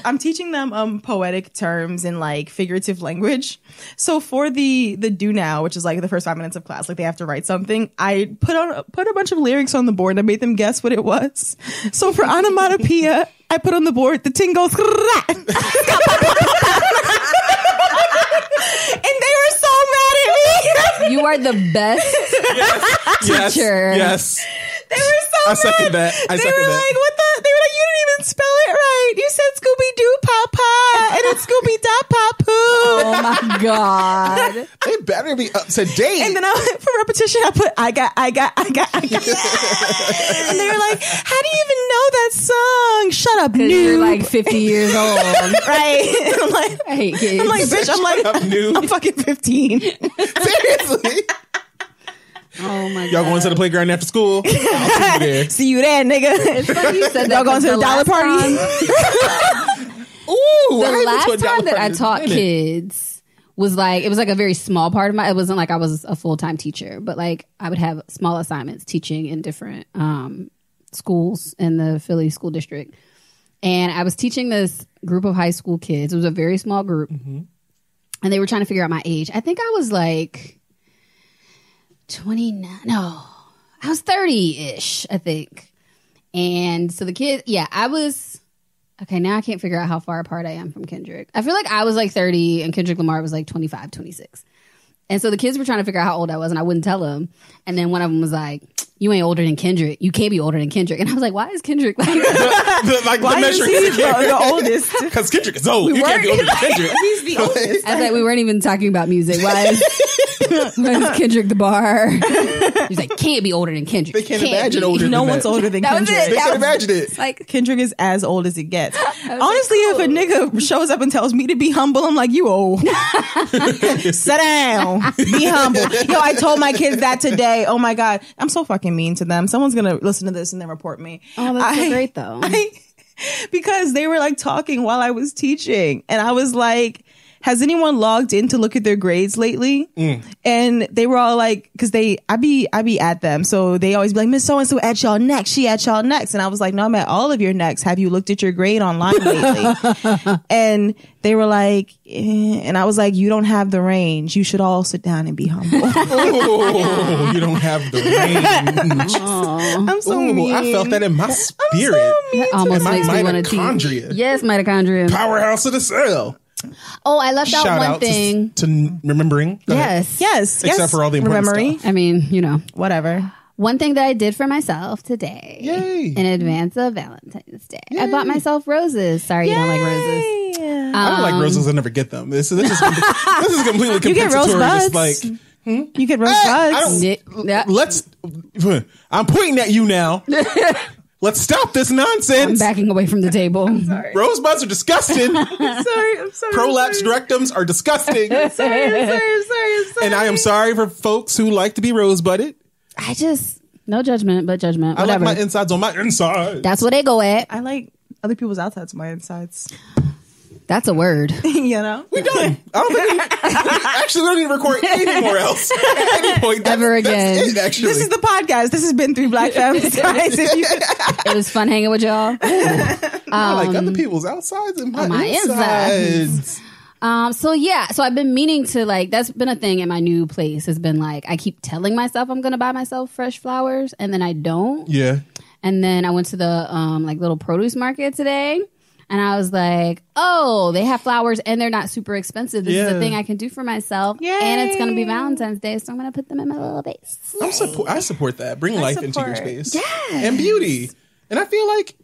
I'm teaching them poetic terms and like figurative language. So for the do now, which is like the first 5 minutes of class, like they have to write something. I put a bunch of lyrics on the board and I made them guess what it was. So for onomatopoeia, I put on the board the ting goes. And they were so mad at me. You are the best teacher. Yes. They were so I mad. second that. I They second were that. like, what the? They were like, you didn't even spell it right. You said Scooby Doo Papa and it's Scooby Doo Papa. Oh my God. They better be up to date. And then for repetition, I put, I got. And they were like, how do you even know that song? Shut up, You're noob. like 50 years old. Right? And I'm like, I hate kids. I'm like, bitch, up, noob. I'm fucking 15. Seriously. Oh my God. Y'all going to the playground after school? I'll see you there. See you there, nigga. It's funny you said that. Y'all going to the dollar last party? time- Ooh, The I haven't last to a dollar time that I party in a taught minute. kids was like, it was like a very small part of it wasn't like I was a full-time teacher, but like I would have small assignments teaching in different schools in the Philly school district. And I was teaching this group of high school kids. It was a very small group. And they were trying to figure out my age. I think I was like 29. No, I was 30-ish, I think. And so the kid, I was, okay, now I can't figure out how far apart I am from Kendrick. I feel like I was like 30 and Kendrick Lamar was like 25, 26. And so the kids were trying to figure out how old I was, and I wouldn't tell them. And then one of them was like, "You ain't older than Kendrick. You can't be older than Kendrick." And I was like, "Why is Kendrick like, why is he the oldest? Because Kendrick is old. You can't be older than Kendrick. He's the oldest." I was like, "We weren't even talking about music. Why is Kendrick the bar?" He's like, "Can't be older than Kendrick. They can't imagine older than No that. one's older than That was Kendrick. it. They can't imagine it. Like, Kendrick is as old as it gets. Honestly, like, if a nigga shows up and tells me to be humble, I'm like, you old. Sit down. Be humble. Yo, I told my kids that today. Oh my God. I'm so fucking mean to them. Someone's going to listen to this and then report me. oh, that's so great though. Because they were like talking while I was teaching. And I was like, has anyone logged in to look at their grades lately? And they were all like, because I be at them. So they always be like, Miss So-and-so at y'all next. She at y'all next. And I was like, no, I'm at all of your next. Have you looked at your grade online lately? And they were like, and I was like, you don't have the range. You should all sit down and be humble. Oh, you don't have the range. I'm so mean. I felt that in my spirit. That almost In my makes me want to mitochondria. teach. Yes, mitochondria. Powerhouse of the cell. Oh, I left out Shout one out thing. to remembering. Go ahead. Yes. Except for all the important memory. stuff. I mean, you know, Whatever. one thing that I did for myself today, Yay. in advance of Valentine's Day, I bought myself roses. Sorry, you don't like roses. I don't like roses. I never get them. This is completely compensatory. You get rose buds. Just like You get rose I buds. don't- Yeah. let's. I'm pointing at you now. Let's stop this I'm nonsense. backing away from the table. Rosebuds are disgusting. I'm sorry. Prolapsed rectums are disgusting. I'm sorry. And I am sorry for folks who like to be rosebudded. I just, no judgment, but judgment. I like Whatever. my insides on my insides. That's where they go at. I like other people's outsides of my insides. That's a word. You know? We done. I don't think actually we don't need to record anything else at any point. Ever again. That's it, actually. This is the podcast. This has been 3 Black Femmes, guys. It was fun hanging with y'all. I like other people's outsides and my insides. So I've been meaning to, like, that's been a thing in my new place, has been like, I keep telling myself I'm going to buy myself fresh flowers and then I don't. Yeah. And then I went to the like little produce market today and I was like, oh, they have flowers and they're not super expensive. This is a thing I can do for myself. Yay. And it's going to be Valentine's Day, so I'm going to put them in my little vase. I support that. Bring life into your space. Yes. And beauty. And I feel like,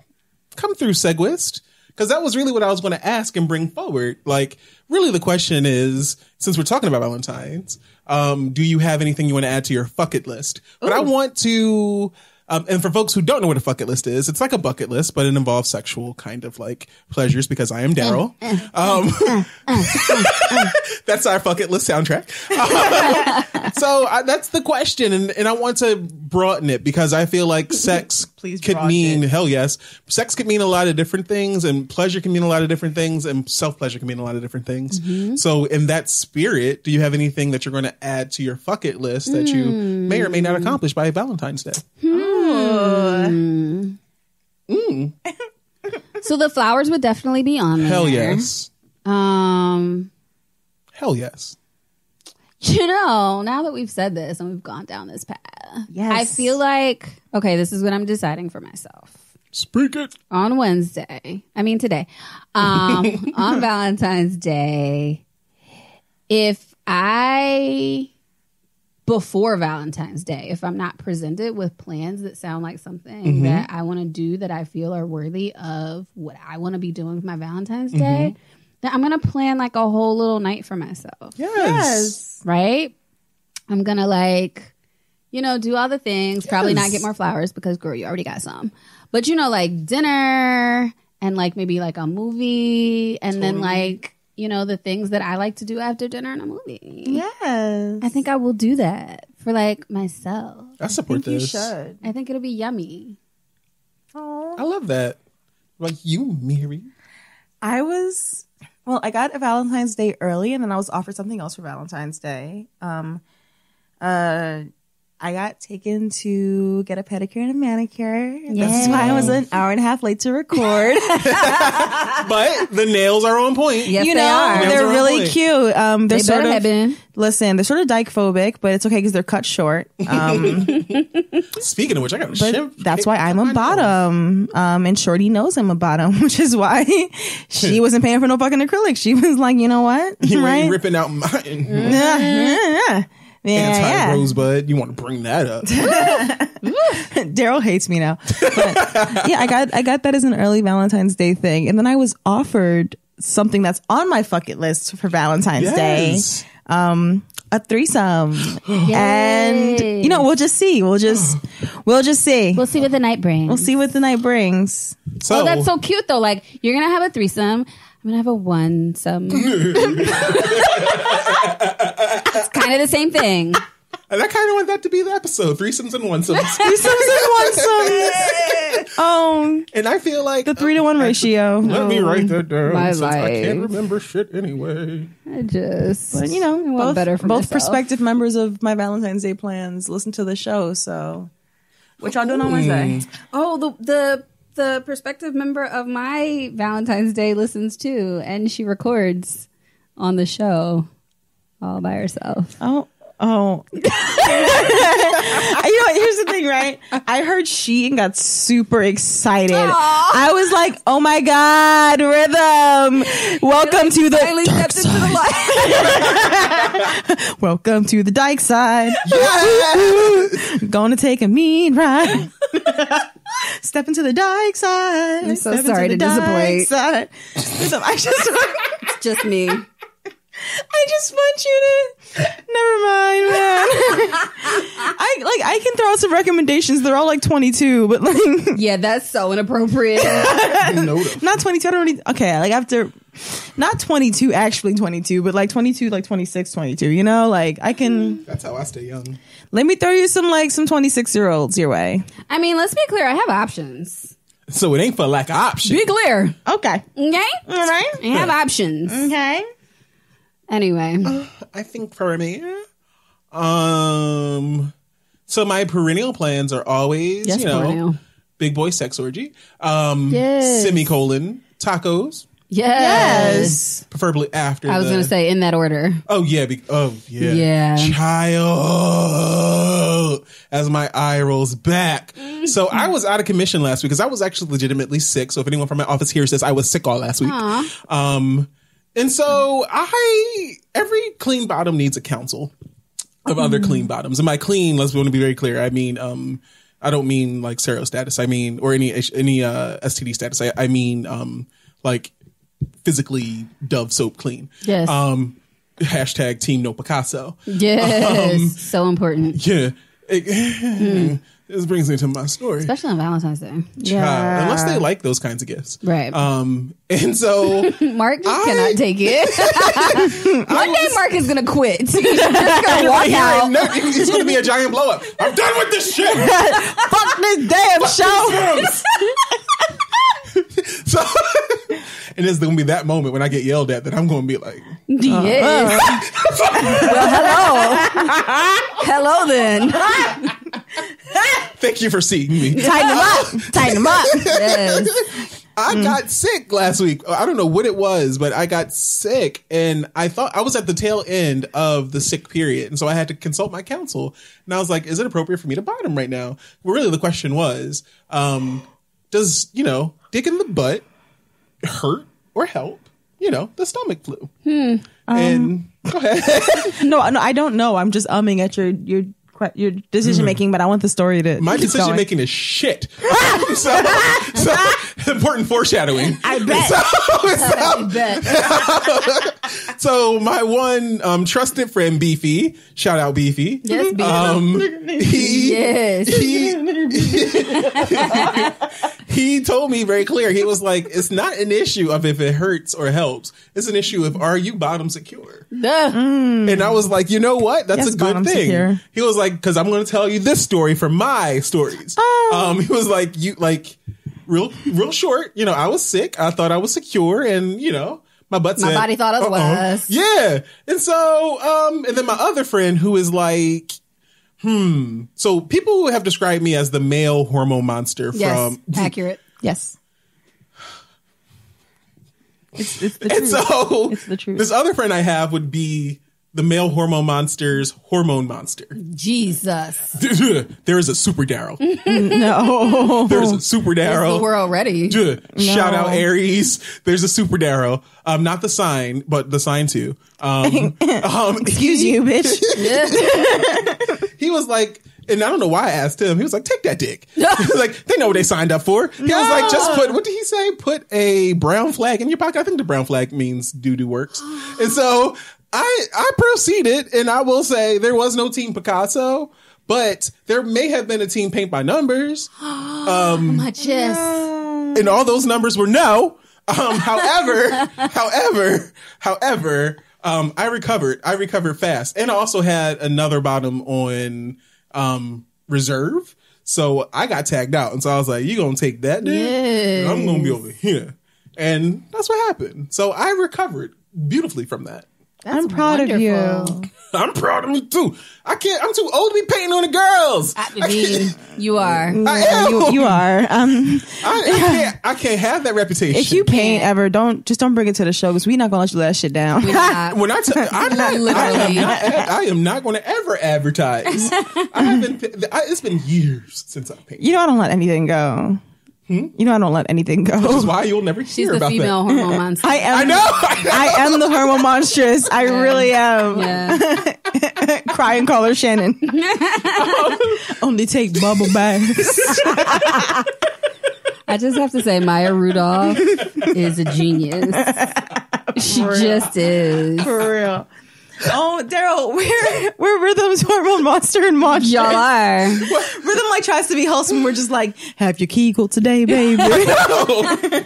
come through, Segwist. Because that was really what I was going to ask and bring forward. Like, really the question is, since we're talking about Valentine's, do you have anything you want to add to your fuck it list? But I want to... and for folks who don't know what a bucket list is, it's like a bucket list, but it involves sexual kind of like pleasures because I am Darryl. That's our bucket list soundtrack. So that's the question. And I want to broaden it because I feel like sex could mean, hell yes, sex could mean a lot of different things and pleasure can mean a lot of different things and self-pleasure can mean a lot of different things. So in that spirit, do you have anything that you're going to add to your bucket list that you may or may not accomplish by Valentine's Day? So the flowers would definitely be on there. Hell yes. Hell yes. You know, now that we've said this and we've gone down this path, Yes. I feel like, okay, this is what I'm deciding for myself. Speak it. On Wednesday, I mean today, on Valentine's Day, if I, before Valentine's Day, if I'm not presented with plans that sound like something that I want to do that I feel are worthy of what I want to be doing with my Valentine's Day, then I'm going to plan like a whole little night for myself. Yes. Right? I'm going to like, you know, do all the things, probably not get more flowers because girl, you already got some. But you know, like dinner and like maybe like a movie and then like, you know, the things that I like to do after dinner and a movie. Yes. I think I will do that for like myself. I support this. You should. I think it'll be yummy. I love that. Like you, Miri. I got a Valentine's Day early and then I was offered something else for Valentine's Day. I got taken to get a pedicure and a manicure. That's why I was an hour and a half late to record. But the nails are on point. Yes, you they know, are. they're really cute. They're They sort better of have been. listen. They're sort of dyke phobic, but it's okay because they're cut short. Speaking of which, I got But that's why I'm a bottom. And Shorty knows I'm a bottom, which is why she wasn't paying for no fucking acrylic. She was like, you know what? You right? ain't ripping out mine. Anti-rosebud. You want to bring that up. Darryl hates me now. But yeah, I got that as an early Valentine's Day thing. And then I was offered something that's on my bucket list for Valentine's Day. A threesome. And you know, we'll just see. We'll just see. We'll see what the night brings. We'll see what the night brings. So that's so cute though. Like, you're gonna have a threesome. I'm gonna have a one-some. It's kind of the same thing. And I kind of want that to be the episode. Threesomes and onesomes. And I feel like The 3-to-1 ratio. Let me write that down. My Since I life. can't remember shit anyway. But You know, want better for both myself. prospective members of my Valentine's Day plans listen to the show. So, what y'all doing on Wednesday? Oh, the prospective member of my Valentine's Day listens too, and she records on the show all by herself. Oh. You know, here's the thing, right? I heard she and got super excited. Aww. I was like, oh my God, Rhythm. Welcome to the Finally dark stepped into the side. Welcome to the dyke side. Gonna take a mean ride. Step into the dyke side. I'm so Step sorry into to the disappoint. dyke side. Rhythm, It's just me. I just want you to never mind, man. I can throw out some recommendations. They're all like 22, but like Yeah, that's so inappropriate. not 22. I don't need okay, like after not 22 actually 22, but like 22 like 26, 22, you know? Like I can That's how I stay young. let me throw you some 26-year-olds your way. I mean, let's be clear. I have options. So it ain't for lack of option. Be clear. Okay. Okay? All right. I have options. Okay. Anyway. I think for me, so my perennial plans are always, Yes, perennial. big boy sex orgy, Yes. semicolon, tacos, Yes. preferably after. I was going to say in that order. Oh yeah, Yeah. child. As my eye rolls back. So I was out of commission last week because I was actually legitimately sick. So if anyone from my office here says I was sick all last week, and so every clean bottom needs a council of other clean bottoms. And by clean, let's want to be very clear. I mean, I don't mean like sero status. I mean, or any STD status. I mean, like physically Dove soap clean. Yes. Hashtag Team No Picasso. Yes. So important. Yeah. This brings me to my story. Especially on Valentine's Day. Child, unless they like those kinds of gifts. Right. And so Mark just cannot take it. One day Mark is going to quit. He's just going to walk out. It's going to be a giant blow up. I'm done with this shit. Fuck this damn show. So, and it's going to be that moment when I get yelled at that I'm going to be like, Yes. Well, hello. Hello then. thank you for seeing me. Tighten them up. Tighten them up. Yes. I got sick last week. I don't know what it was, but I got sick and I thought I was at the tail end of the sick period. And so I had to consult my counsel and I was like, is it appropriate for me to bottom right now? Well, really the question was, does, dick in the butt hurt or help, the stomach flu? And go ahead. No, I don't know. I'm just umming at your decision making, but I want the story to. My keep decision going. making is shit. so important foreshadowing. I bet. I bet. So my one trusted friend Beefy, shout out Beefy. Yes, Yes. He told me very clear. He was like, it's not an issue of if it hurts or helps. It's an issue of are you bottom secure? And I was like, you know what? That's Yes, a good bottom thing. secure. He was like, because I'm going to tell you this story from my stories. He was like, real short. I was sick. I thought I was secure, and my butt said, My body thought otherwise. Yeah. And so, and then my other friend who is like So people have described me as the male hormone monster Yes, from accurate. Yes. It's the and truth. so It's the truth. this other friend I have would be the male hormone monster's hormone monster. Jesus. There is a super Darryl. No. There's a super Darryl. We're already. Shout out Aries. There's a super Darryl. Not the sign, but the sign too. Excuse you, bitch. He was like, and I don't know why I asked him. He was like, take that dick. He was like, they know what they signed up for. He was like, just put, what did he say? Put a brown flag in your pocket. I think the brown flag means doo-doo works. And so I proceeded, and I will say there was no Team Picasso, but there may have been a Team Paint by Numbers. My chest. And all those numbers were no. However, I recovered fast, and I also had another bottom on reserve, so I got tagged out, and so I was like, "You gonna take that, dude? Yes. I'm gonna be over here," and that's what happened. So I recovered beautifully from that. I'm proud of you. I'm proud of me too. I'm too old to be painting on the girls. I mean, you are. I am. You are. I can't have that reputation. If you paint ever, don't bring it to the show because we're not gonna let you let that shit down. We're not. When I am not going to ever advertise. It's been years since I painted. You know I don't let anything go. You know I don't let anything go. Which is why you'll never She's hear the about female that. hormone monster. I know. I am the hormone monstrous. I really am. Yeah. Cry and call her Shannon. Only take bubble baths. I just have to say, Maya Rudolph is a genius. She just is. For real. Oh, Darryl, we're Rhythm's hormone monster and monstrous. Y'all are. Rhythm like tries to be wholesome. We're just like, have your Kegel today, baby. No,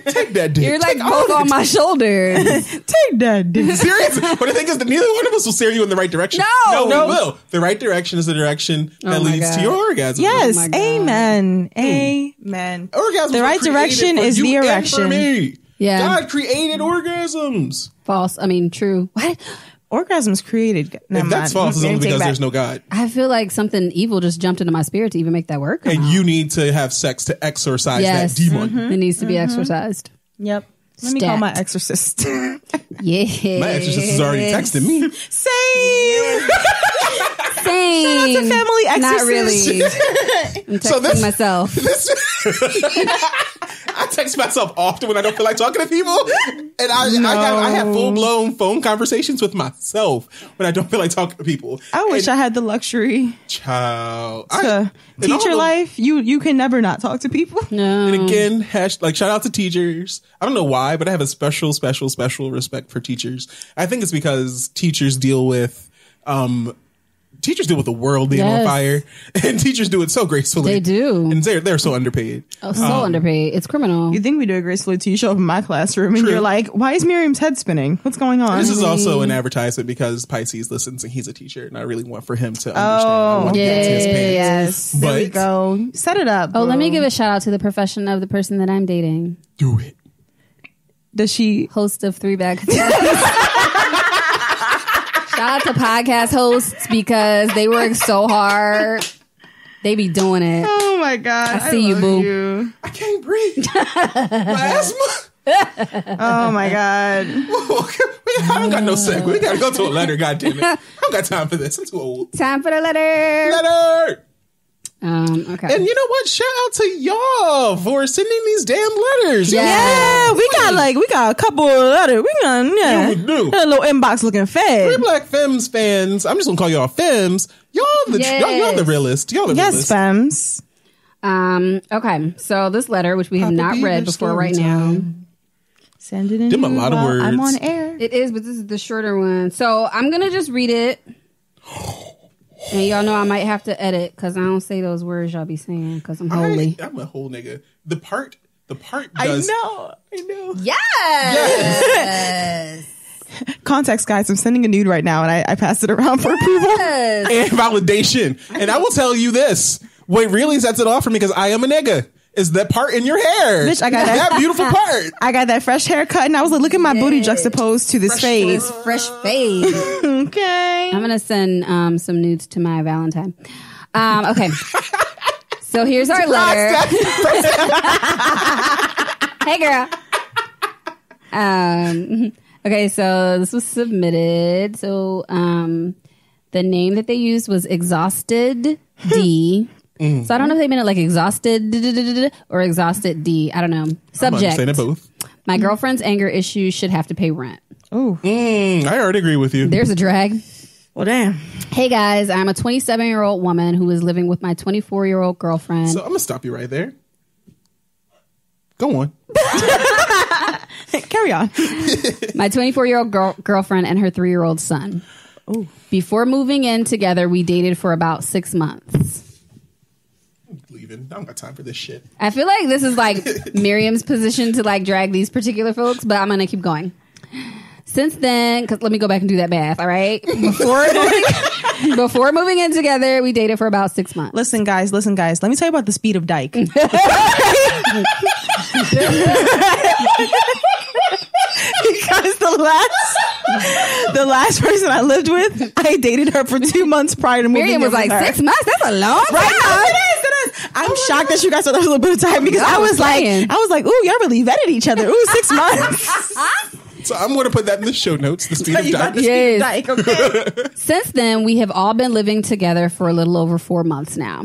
take that dick. You're like both on my shoulders. Take that dick. Seriously. But the thing is that neither one of us will steer you in the right direction. No. We will. The right direction is the direction that my leads to God. your orgasm. Yes. Oh my God. Amen. Amen. Orgasms The were right direction created for is you the and erection. for me. Yeah. God created orgasms. False. I mean, true. What? Orgasms created. If that's false, it's only because there's no God. I feel like something evil just jumped into my spirit to even make that work. And you need to have sex to exorcise Yes. that demon. It needs to be exorcised. Yep. Let me call my Stacked. exorcist. Yeah. My exorcist is already texting me. Same. Same. Shout out to family exorcist. Not really. I'm texting myself. I text myself often when I don't feel like talking to people, and I have full blown phone conversations with myself when I don't feel like talking to people. I wish I had the luxury Child, to teacher life. You can never not talk to people. No. And again, shout out to teachers. I don't know why, but I have a special respect for teachers. I think it's because teachers deal with the world being on fire, and teachers do it so gracefully. They do. And they're so underpaid. Oh, so underpaid. It's criminal. You think we do it gracefully till you show up in my classroom and True. you're like, why is Miriam's head spinning? What's going on? This is also an advertisement because Pisces listens and he's a teacher, and I really want for him to understand. I want to get to his pants. Yes. There we But- go. Set it up. Oh, let me bro. give a shout out to the profession of the person that I'm dating. Do it. Does she? Host of 3 Bag. Shout out to podcast hosts because they work so hard. They be doing it. Oh my God. I see you, love boo. you. I can't breathe. My asthma. Oh my God. I don't got no segue. We gotta go to a letter. God damn it! I don't got time for this. I'm too old. Time for the letter. Letter. Okay. And you know what? Shout out to y'all for sending these damn letters. Yeah, we got a couple of letters. We got we do. a little inbox looking fed. We're Black Femmes fans. I'm just gonna call y'all Femmes. Y'all the realest. Y'all the Yes, realest. Femmes. Okay. So this letter, which we have Papa not Beaver read before story right now. time. Send it in. Them a here lot of while words. I'm on air. It is, but this is the shorter one. So I'm going to just read it. And y'all know I might have to edit because I don't say those words y'all be saying because I'm holy. I'm a whole nigga. The part I does. know. Yes. Context, guys. I'm sending a nude right now, and I passed it around for approval. Yes. And validation. And I will tell you this. What really sets it off for me, because I am a nigga, is that part in your hair. Bitch, I got that beautiful part. I got that fresh haircut, and I was like, look at my booty juxtaposed to this face. Fresh fade. Okay. I'm going to send some nudes to my Valentine. Okay. So here's our letter. Hey, girl. Okay, so this was submitted. So the name that they used was Exhausted D. So I don't know if they meant it like exhausted or exhausted D. I don't know. Subject. I'm both. My girlfriend's anger issues should have to pay rent. Oh, I already agree with you. There's a drag. well, damn. Hey guys, I'm a 27-year-old woman who is living with my 24-year-old girlfriend. So I'm gonna stop you right there. Go on. Carry on. My 24-year-old girlfriend and her 3-year-old son. Ooh. Before moving in together, we dated for about 6 months. I'm leaving. I don't got time for this shit. I feel like this is like Miriam's position to like drag these particular folks, but I'm going to keep going. Since then, because let me go back and do that math, all right? Before moving in together, we dated for about 6 months. Listen, guys. Let me tell you about the speed of Dyke. Because the last person I lived with, I dated her for 2 months prior to moving in. Miriam was like, 6 months? That's a long time. Right? It is. I'm shocked that you guys thought that was a little bit of time because I was like, ooh, y'all really vetted each other. Ooh, 6 months. So I'm going to put that in the show notes. The speed of Dyke. Yes. Okay. Since then, we have all been living together for a little over 4 months now.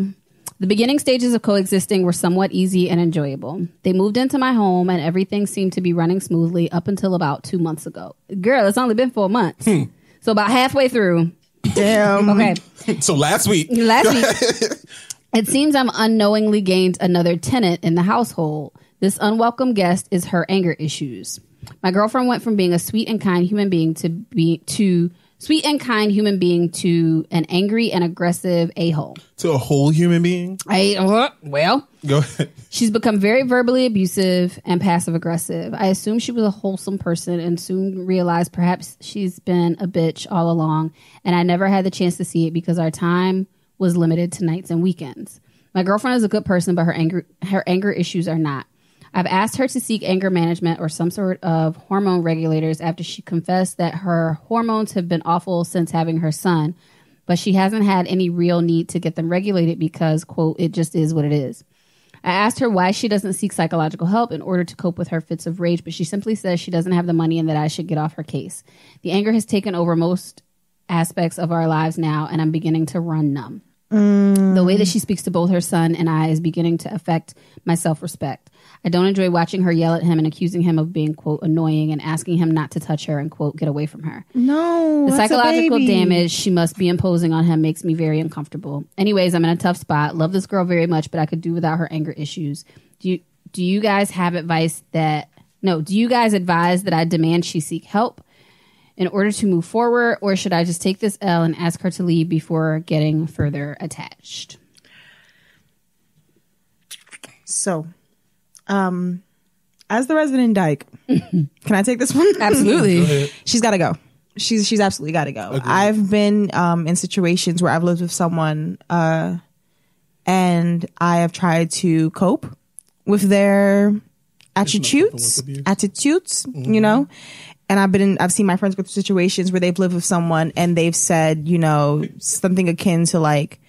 The beginning stages of coexisting were somewhat easy and enjoyable. They moved into my home and everything seemed to be running smoothly up until about 2 months ago. Girl, it's only been 4 months. So about halfway through. Damn. Okay. So last week. It seems I'm unknowingly gained another tenant in the household. This unwelcome guest is her anger issues. My girlfriend went from being a sweet and kind human being to an angry and aggressive a-hole. To a whole human being? Well, go ahead. She's become very verbally abusive and passive aggressive. I assumed she was a wholesome person and soon realized perhaps she's been a bitch all along, and I never had the chance to see it because our time was limited to nights and weekends. My girlfriend is a good person, but her anger issues are not. I've asked her to seek anger management or some sort of hormone regulators after she confessed that her hormones have been awful since having her son, but she hasn't had any real need to get them regulated because, quote, it just is what it is. I asked her why she doesn't seek psychological help in order to cope with her fits of rage, but she simply says she doesn't have the money and that I should get off her case. The anger has taken over most aspects of our lives now, and I'm beginning to run numb. The way that she speaks to both her son and I is beginning to affect my self-respect. I don't enjoy watching her yell at him and accusing him of being, quote, annoying and asking him not to touch her and, quote, get away from her. No, the psychological damage she must be imposing on him makes me very uncomfortable. Anyways, I'm in a tough spot. Love this girl very much, but I could do without her anger issues. Do you guys advise that I demand she seek help in order to move forward, or should I just take this L and ask her to leave before getting further attached? So, as the resident dyke, can I take this one? Absolutely. She's got to go. She's absolutely got to go. Agreed. I've been in situations where I've lived with someone and I have tried to cope with their attitudes, Mm-hmm. you know. And I've seen my friends go through situations where they've lived with someone and they've said, you know, something akin to like,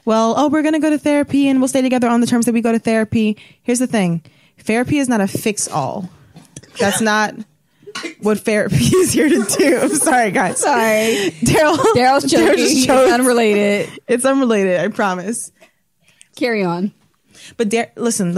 well, we're going to go to therapy and we'll stay together on the terms that we go to therapy. Here's the thing. Therapy is not a fix all. That's not what therapy is here to do. I'm sorry, guys. Sorry. Darryl's joking. It's unrelated. It's unrelated, I promise. Carry on. But listen.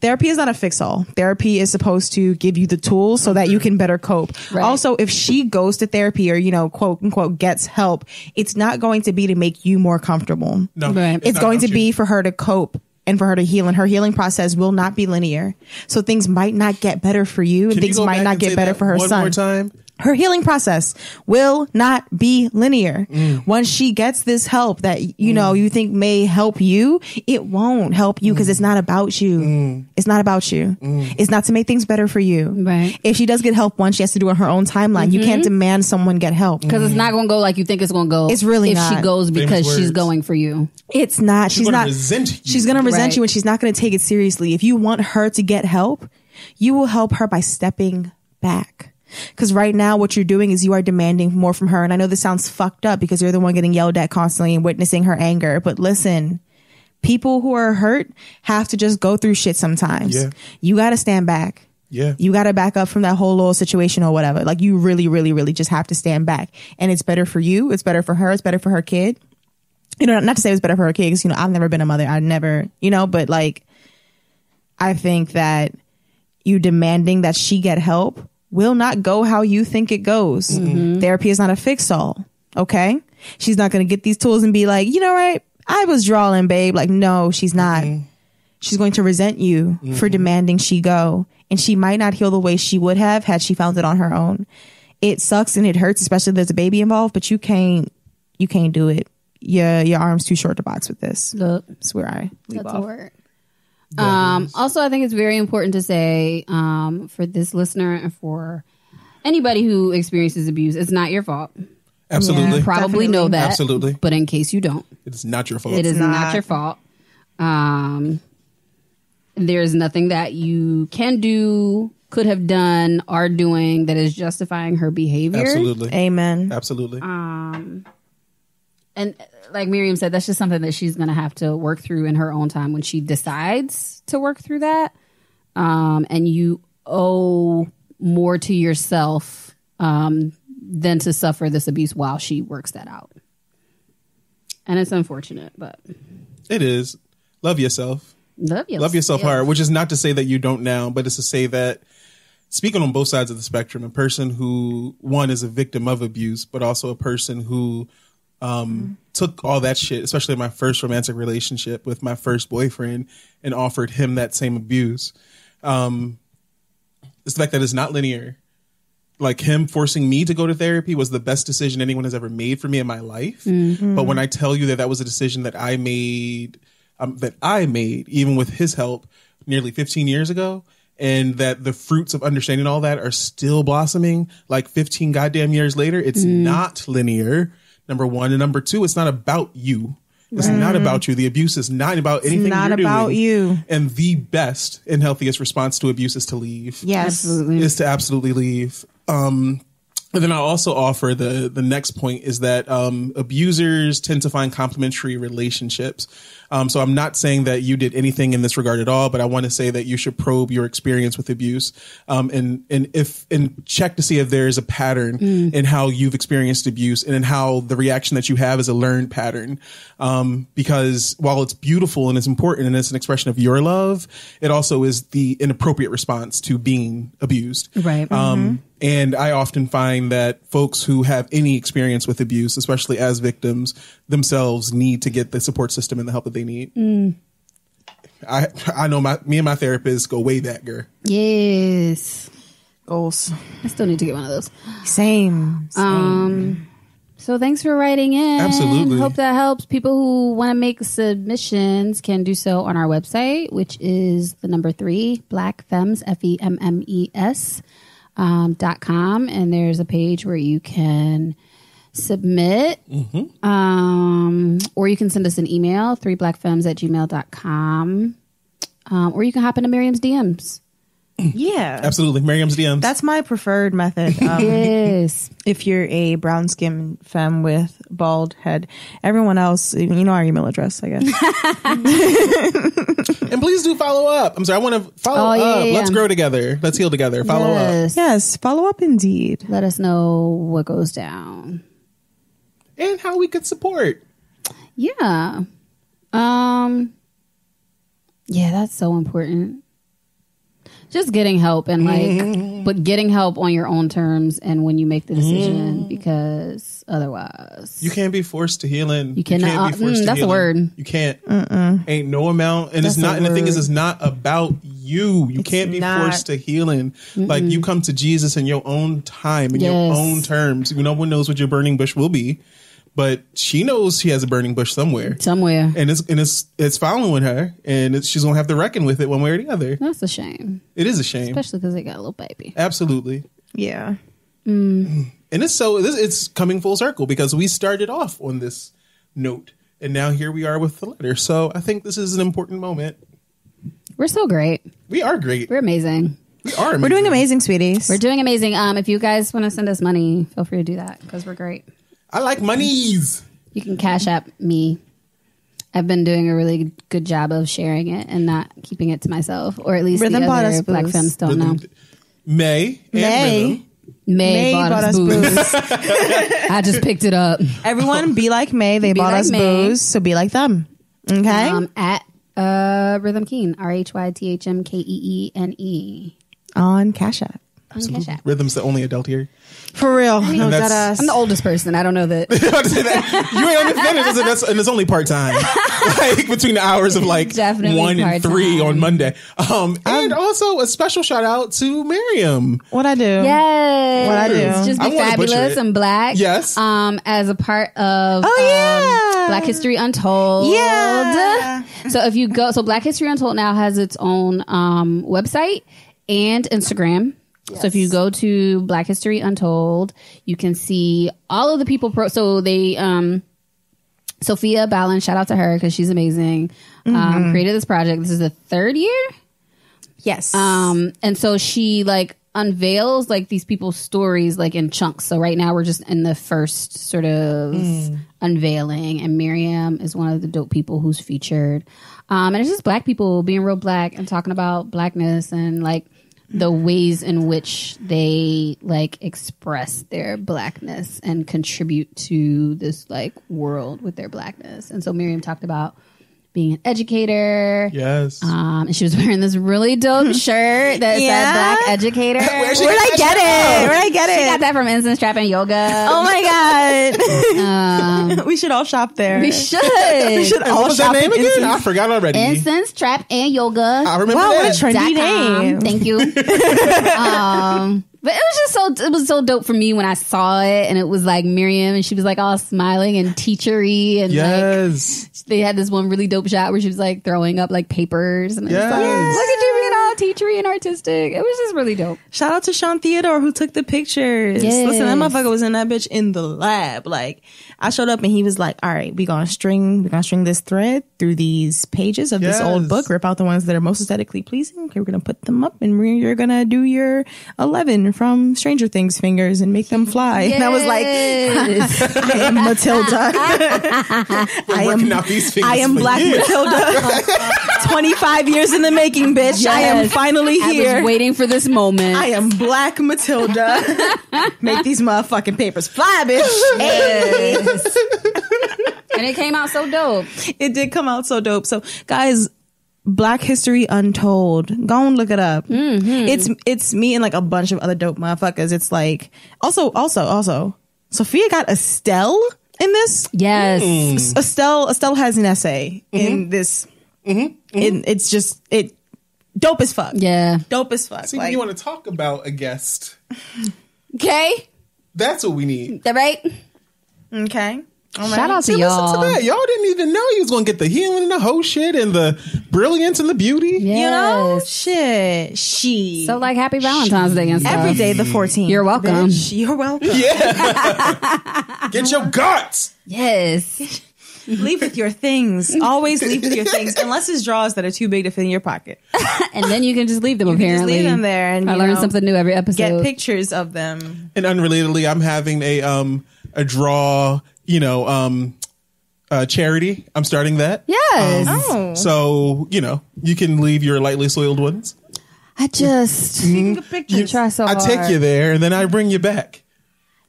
Therapy is not a fix-all. Therapy is supposed to give you the tools so that you can better cope. Right. Also, if she goes to therapy or, you know, quote unquote, gets help, it's not going to be to make you more comfortable. No, right. It's going to be for her to cope and for her to heal. And her healing process will not be linear. So things might not get better for you and things might not get better for her son. One more time. Her healing process will not be linear. Once she gets this help that, you know, you think may help you, it won't help you because it's not about you. It's not about you. It's not to make things better for you. Right. If she does get help once, she has to do it on her own timeline. You can't demand someone get help. Because it's not going to go like you think it's going to go. It's really if not. she goes because Famous she's words. going for you. It's not. She's not. Resent you. She's going to resent Right. you and she's not going to take it seriously. If you want her to get help, you will help her by stepping back. Because right now what you're doing is you are demanding more from her. And I know this sounds fucked up because you're the one getting yelled at constantly and witnessing her anger. But listen, people who are hurt have to just go through shit sometimes. Yeah. You got to stand back. Yeah. You got to back up from that whole little situation or whatever. Like, you really, really, really just have to stand back. And it's better for you. It's better for her. It's better for her kid. You know, not to say it's better for her kid, because, you know, I've never been a mother. I never, you know, but like, I think that you demanding that she get help will not go how you think it goes. Mm-hmm. Therapy is not a fix-all. Okay? She's not going to get these tools and be like, you know, right, I was drawing, babe. Like, no, she's not. Mm-hmm. She's going to resent you for demanding she go. And she might not heal the way she would have had she found it on her own. It sucks and it hurts, especially if there's a baby involved, but you can't do it. Your arm's too short to box with this. That's where I leave That's off. a word. Also, I think it's very important to say, for this listener and for anybody who experiences abuse, it's not your fault. Absolutely. You probably Definitely. know that. Absolutely. But in case you don't, It's not your fault. it is not your fault. There's nothing that you can do, could have done, are doing that is justifying her behavior. Absolutely. Amen. Absolutely. And like Miriam said, that's just something that she's going to have to work through in her own time when she decides to work through that. And you owe more to yourself than to suffer this abuse while she works that out. And it's unfortunate, but It is. Love yourself. Love yourself hard, which is not to say that you don't now, but it's to say that, speaking on both sides of the spectrum, a person who, one, is a victim of abuse, but also a person who took all that shit, especially in my first romantic relationship with my first boyfriend, and offered him that same abuse. It's the fact that it's not linear. Like, him forcing me to go to therapy was the best decision anyone has ever made for me in my life. Mm-hmm. But when I tell you that that was a decision that I made, even with his help, nearly 15 years ago, and that the fruits of understanding all that are still blossoming like 15 goddamn years later, it's not linear, number one. And number two, it's not about you. It's not about you. The abuse is not about anything not you're about doing. you. And the best and healthiest response to abuse is to leave. Yes. absolutely. Is to absolutely leave. And then I'll also offer the next point is that abusers tend to find complementary relationships. So I'm not saying that you did anything in this regard at all, but I want to say that you should probe your experience with abuse, and check to see if there is a pattern in how you've experienced abuse and in how the reaction that you have is a learned pattern. Because while it's beautiful and it's important and it's an expression of your love, it also is the inappropriate response to being abused. Right. And I often find that folks who have any experience with abuse, especially as victims themselves, need to get the support system and the help that they need. I know me and my therapist go way back, girl. Yes. Goals. I still need to get one of those. Same. So thanks for writing in. Absolutely. Hope that helps. People who want to make submissions can do so on our website, which is the number 3, blackfemmes, FEMMES, .com. And there's a page where you can submit, or you can send us an email, 3blackfemmes@gmail.com, or you can hop into Miriam's DMs. Yeah. Absolutely. Miriam's DMs. That's my preferred method. Yes. If you're a brown skin femme with bald head, everyone else, you know our email address, I guess. And please do follow up. I'm sorry. I want to follow up. Yeah. Let's grow together. Let's heal together. Follow up. Yes. Follow up indeed. Let us know what goes down. And how we could support. Yeah. Yeah, that's so important. Just getting help and but getting help on your own terms and when you make the decision, because otherwise You can't be forced to healing. You cannot. Can't be forced to that's a healing. word. You can't. Ain't no amount. And That's it's not. a And the thing is, word. it's not about you. You can't be not. forced to healing. Like, you come to Jesus in your own time, in your Yes. own terms. No one knows what your burning bush will be, but she knows she has a burning bush somewhere. And it's following her, and she's gonna have to reckon with it one way or the other. That's a shame. It is a shame, Especially because they got a little baby. absolutely. Yeah. And it's coming full circle because we started off on this note, and now here we are with the letter. So I think this is an important moment. We're so great. We are great. We're amazing. We're doing amazing, sweeties. We're doing amazing. If you guys want to send us money, feel free to do that because we're great. I like monies. You can Cash App me. I've been doing a really good job of sharing it and not keeping it to myself, or at least Rhythm the bought other us Black booze. femmes don't know. May May bought us booze. I just picked it up. Everyone be like May. They Be bought like us May. booze, so be like them. Okay? At Rhythm Keen, RhythmKeene On Cash App. on Cash App. Rhythm's the only adult here. For real. No, that's- deadass. I'm the oldest person. I don't know that. You ain't understand it, and it's only part time, like between the hours of like Definitely 1 and 3 part-time. on Monday. And also a special shout out to Miriam. What I do? Yes. What I do. Just I be wanna butcher fabulous it. and black. Yes. As a part of yeah. Black History Untold. Yeah. So if you go, so Black History Untold now has its own website and Instagram. Yes. So if you go to Black History Untold, you can see all of the people. So they, Sophia Ballin, shout out to her because she's amazing. Created this project. This is the 3rd year. Yes. And so she like unveils like these people's stories like in chunks. So right now we're just in the first sort of unveiling, and Miriam is one of the dope people who's featured. And it's just Black people being real Black and talking about Blackness and like the ways in which they like express their Blackness and contribute to this like world with their Blackness. And so Miriam talked about being an educator. Yes. And she was wearing this really dope shirt that Yeah? said Black Educator. Where'd Where'd I get it? Where'd I get She got it? that from Instance Trap and Yoga. Oh my God. We should all shop there. We should. We should And all what was that shop name at again? Instance. I forgot already. Instance Trap and Yoga. I remember Wow, what a that. trendy .com. name. Thank you. But it was just it was so dope for me when I saw it, and it was like Miriam, and she was like all smiling and teachery, and like Yes. they had this one really dope shot where she was like throwing up like papers, and it was like, Yes. look at you being all teachery and artistic. It was just really dope. Shout out to Sean Theodore who took the pictures. Yes. Listen, that motherfucker was in that bitch in the lab. Like, I showed up and he was like, all right, we're gonna string this thread through these pages of this old Yes. book, rip out the ones that are most aesthetically pleasing. Okay, we're gonna put them up, and you're gonna do your 11 from Stranger Things fingers and make them fly. And I was like, I am Matilda. We're working out these fingers I am for Black years. Matilda. 25 years in the making, bitch. I am Yes. finally I here. was waiting for this moment. I am Black Matilda. Make these motherfucking papers fly, bitch. Yes. And it came out so dope. It did come out so dope. So, guys, Black History Untold. Go and look it up. It's me and like a bunch of other dope motherfuckers. It's like also Sophia got Estelle in this. Yes. Estelle has an essay in this. It's just dope as fuck. Yeah. Dope as fuck. See, when you want to talk about a guest, Okay. that's what we need. That right? Okay. All Shout out to See, listen y'all. to that. Y'all didn't even know you was going to get the healing and the whole shit and the brilliance and the beauty. Yes. You know, shit. So like happy Valentine's Day and stuff. Every day the 14th. You're welcome. Bitch. You're welcome. Yeah. Get your guts. Yes. Leave with your things. Always leave with your things, unless it's drawers that are too big to fit in your pocket. And then you can just leave them Just apparently. leave them there, and I you learn know, something new every episode. Get pictures of them. And unrelatedly, I'm having a draw, charity. I'm starting that. Yes. So, you can leave your lightly soiled ones. I just Pictures. try so I hard. take you there and then I bring you back.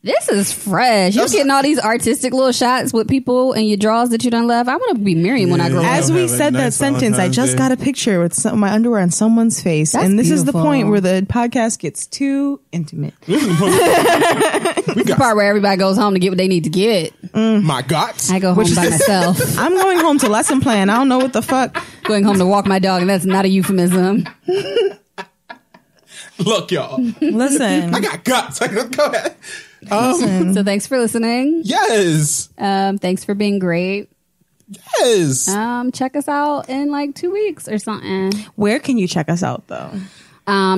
This is fresh. You're getting all these artistic little shots with people and your draws that you done left. I want to be Miriam when I grow As up. we have a said that nice sentence, I Valentine's just Day. got a picture with my underwear on someone's face, That's and this is the beautiful. point where the podcast gets too intimate. We The got part where everybody goes home to get what they need to get. my guts. I go home by myself. I'm going home to lesson plan. I don't know what the fuck. Going home to walk my dog, and that's not a euphemism. Look, y'all. Listen. I got guts. Go ahead. So thanks for listening. Yes. Thanks for being great. Yes. Check us out in like 2 weeks or something. Where can you check us out, though?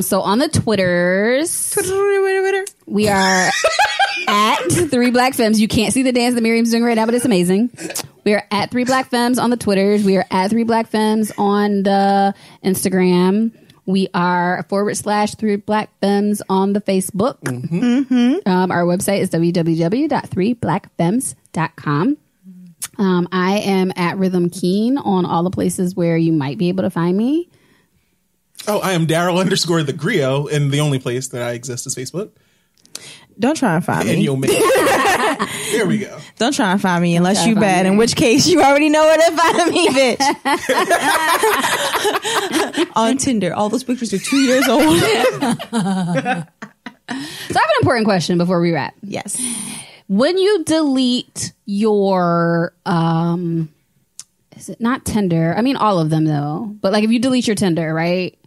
So on the Twitters, we are at 3 Black Femmes. You can't see the dance that Miriam's doing right now, but it's amazing. We are at 3 Black Femmes on the Twitters. We are at 3 Black Femmes on the Instagram. We are /3 Black Femmes on the Facebook. Our website is www.3blackfemmes.com. I am at Rhythm Keen on all the places where you might be able to find me. Oh, I am Darryl _ the Griot, and the only place that I exist is Facebook. Don't try and find And me. you'll make There we go. Don't try and find me unless you bad, in which case you already know where to find me, bitch. On Tinder. All those pictures are 2 years old. So I have an important question before we wrap. Yes. When you delete your, is it not Tinder? I mean, all of them though. But like if you delete your Tinder, right?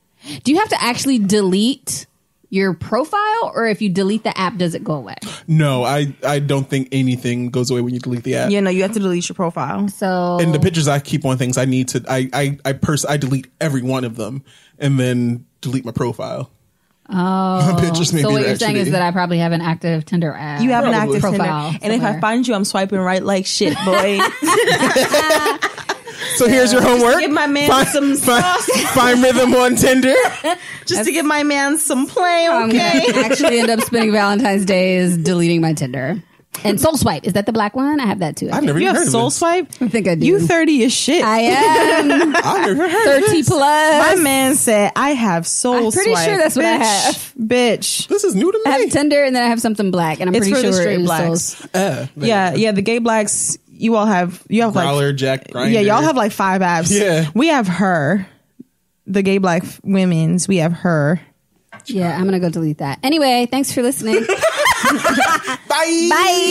Do you have to actually delete your profile, or if you delete the app, does it go away? No, I don't think anything goes away when you delete the app. Yeah, no, you have to delete your profile. So And the pictures I keep on things, I need to, I delete every one of them and then delete my profile. Oh, Pictures maybe so what you're actually- saying is that I probably have an active Tinder app. You have an Probably. active Profile Tinder. And if I somewhere. find you, I'm swiping right like shit, boy. So here's your homework. Give my man some sauce. Find Rhythm on Tinder. Just to give my man some play, I'm okay? gonna actually end up spending Valentine's Day is deleting my Tinder. And Soul Swipe, is that the black one? I have that too. I've never You even have heard Soul of this. Swipe? I think I do. You 30 as shit. I am I've never heard of 30 this. plus. My man said, I have Soul I'm pretty Swipe. sure that's what I Bitch. have. Bitch. This is new to I have me. Tinder and then I have something black, and I'm It's pretty for the sure straight it blacks. was Yeah, the gay blacks, you have Growler, like, Jack, Grindr. yeah, y'all have like 5 apps. Yeah. We have her. The gay black women's, we have her. Yeah, I'm gonna go delete that. Anyway, thanks for listening. Bye. Bye.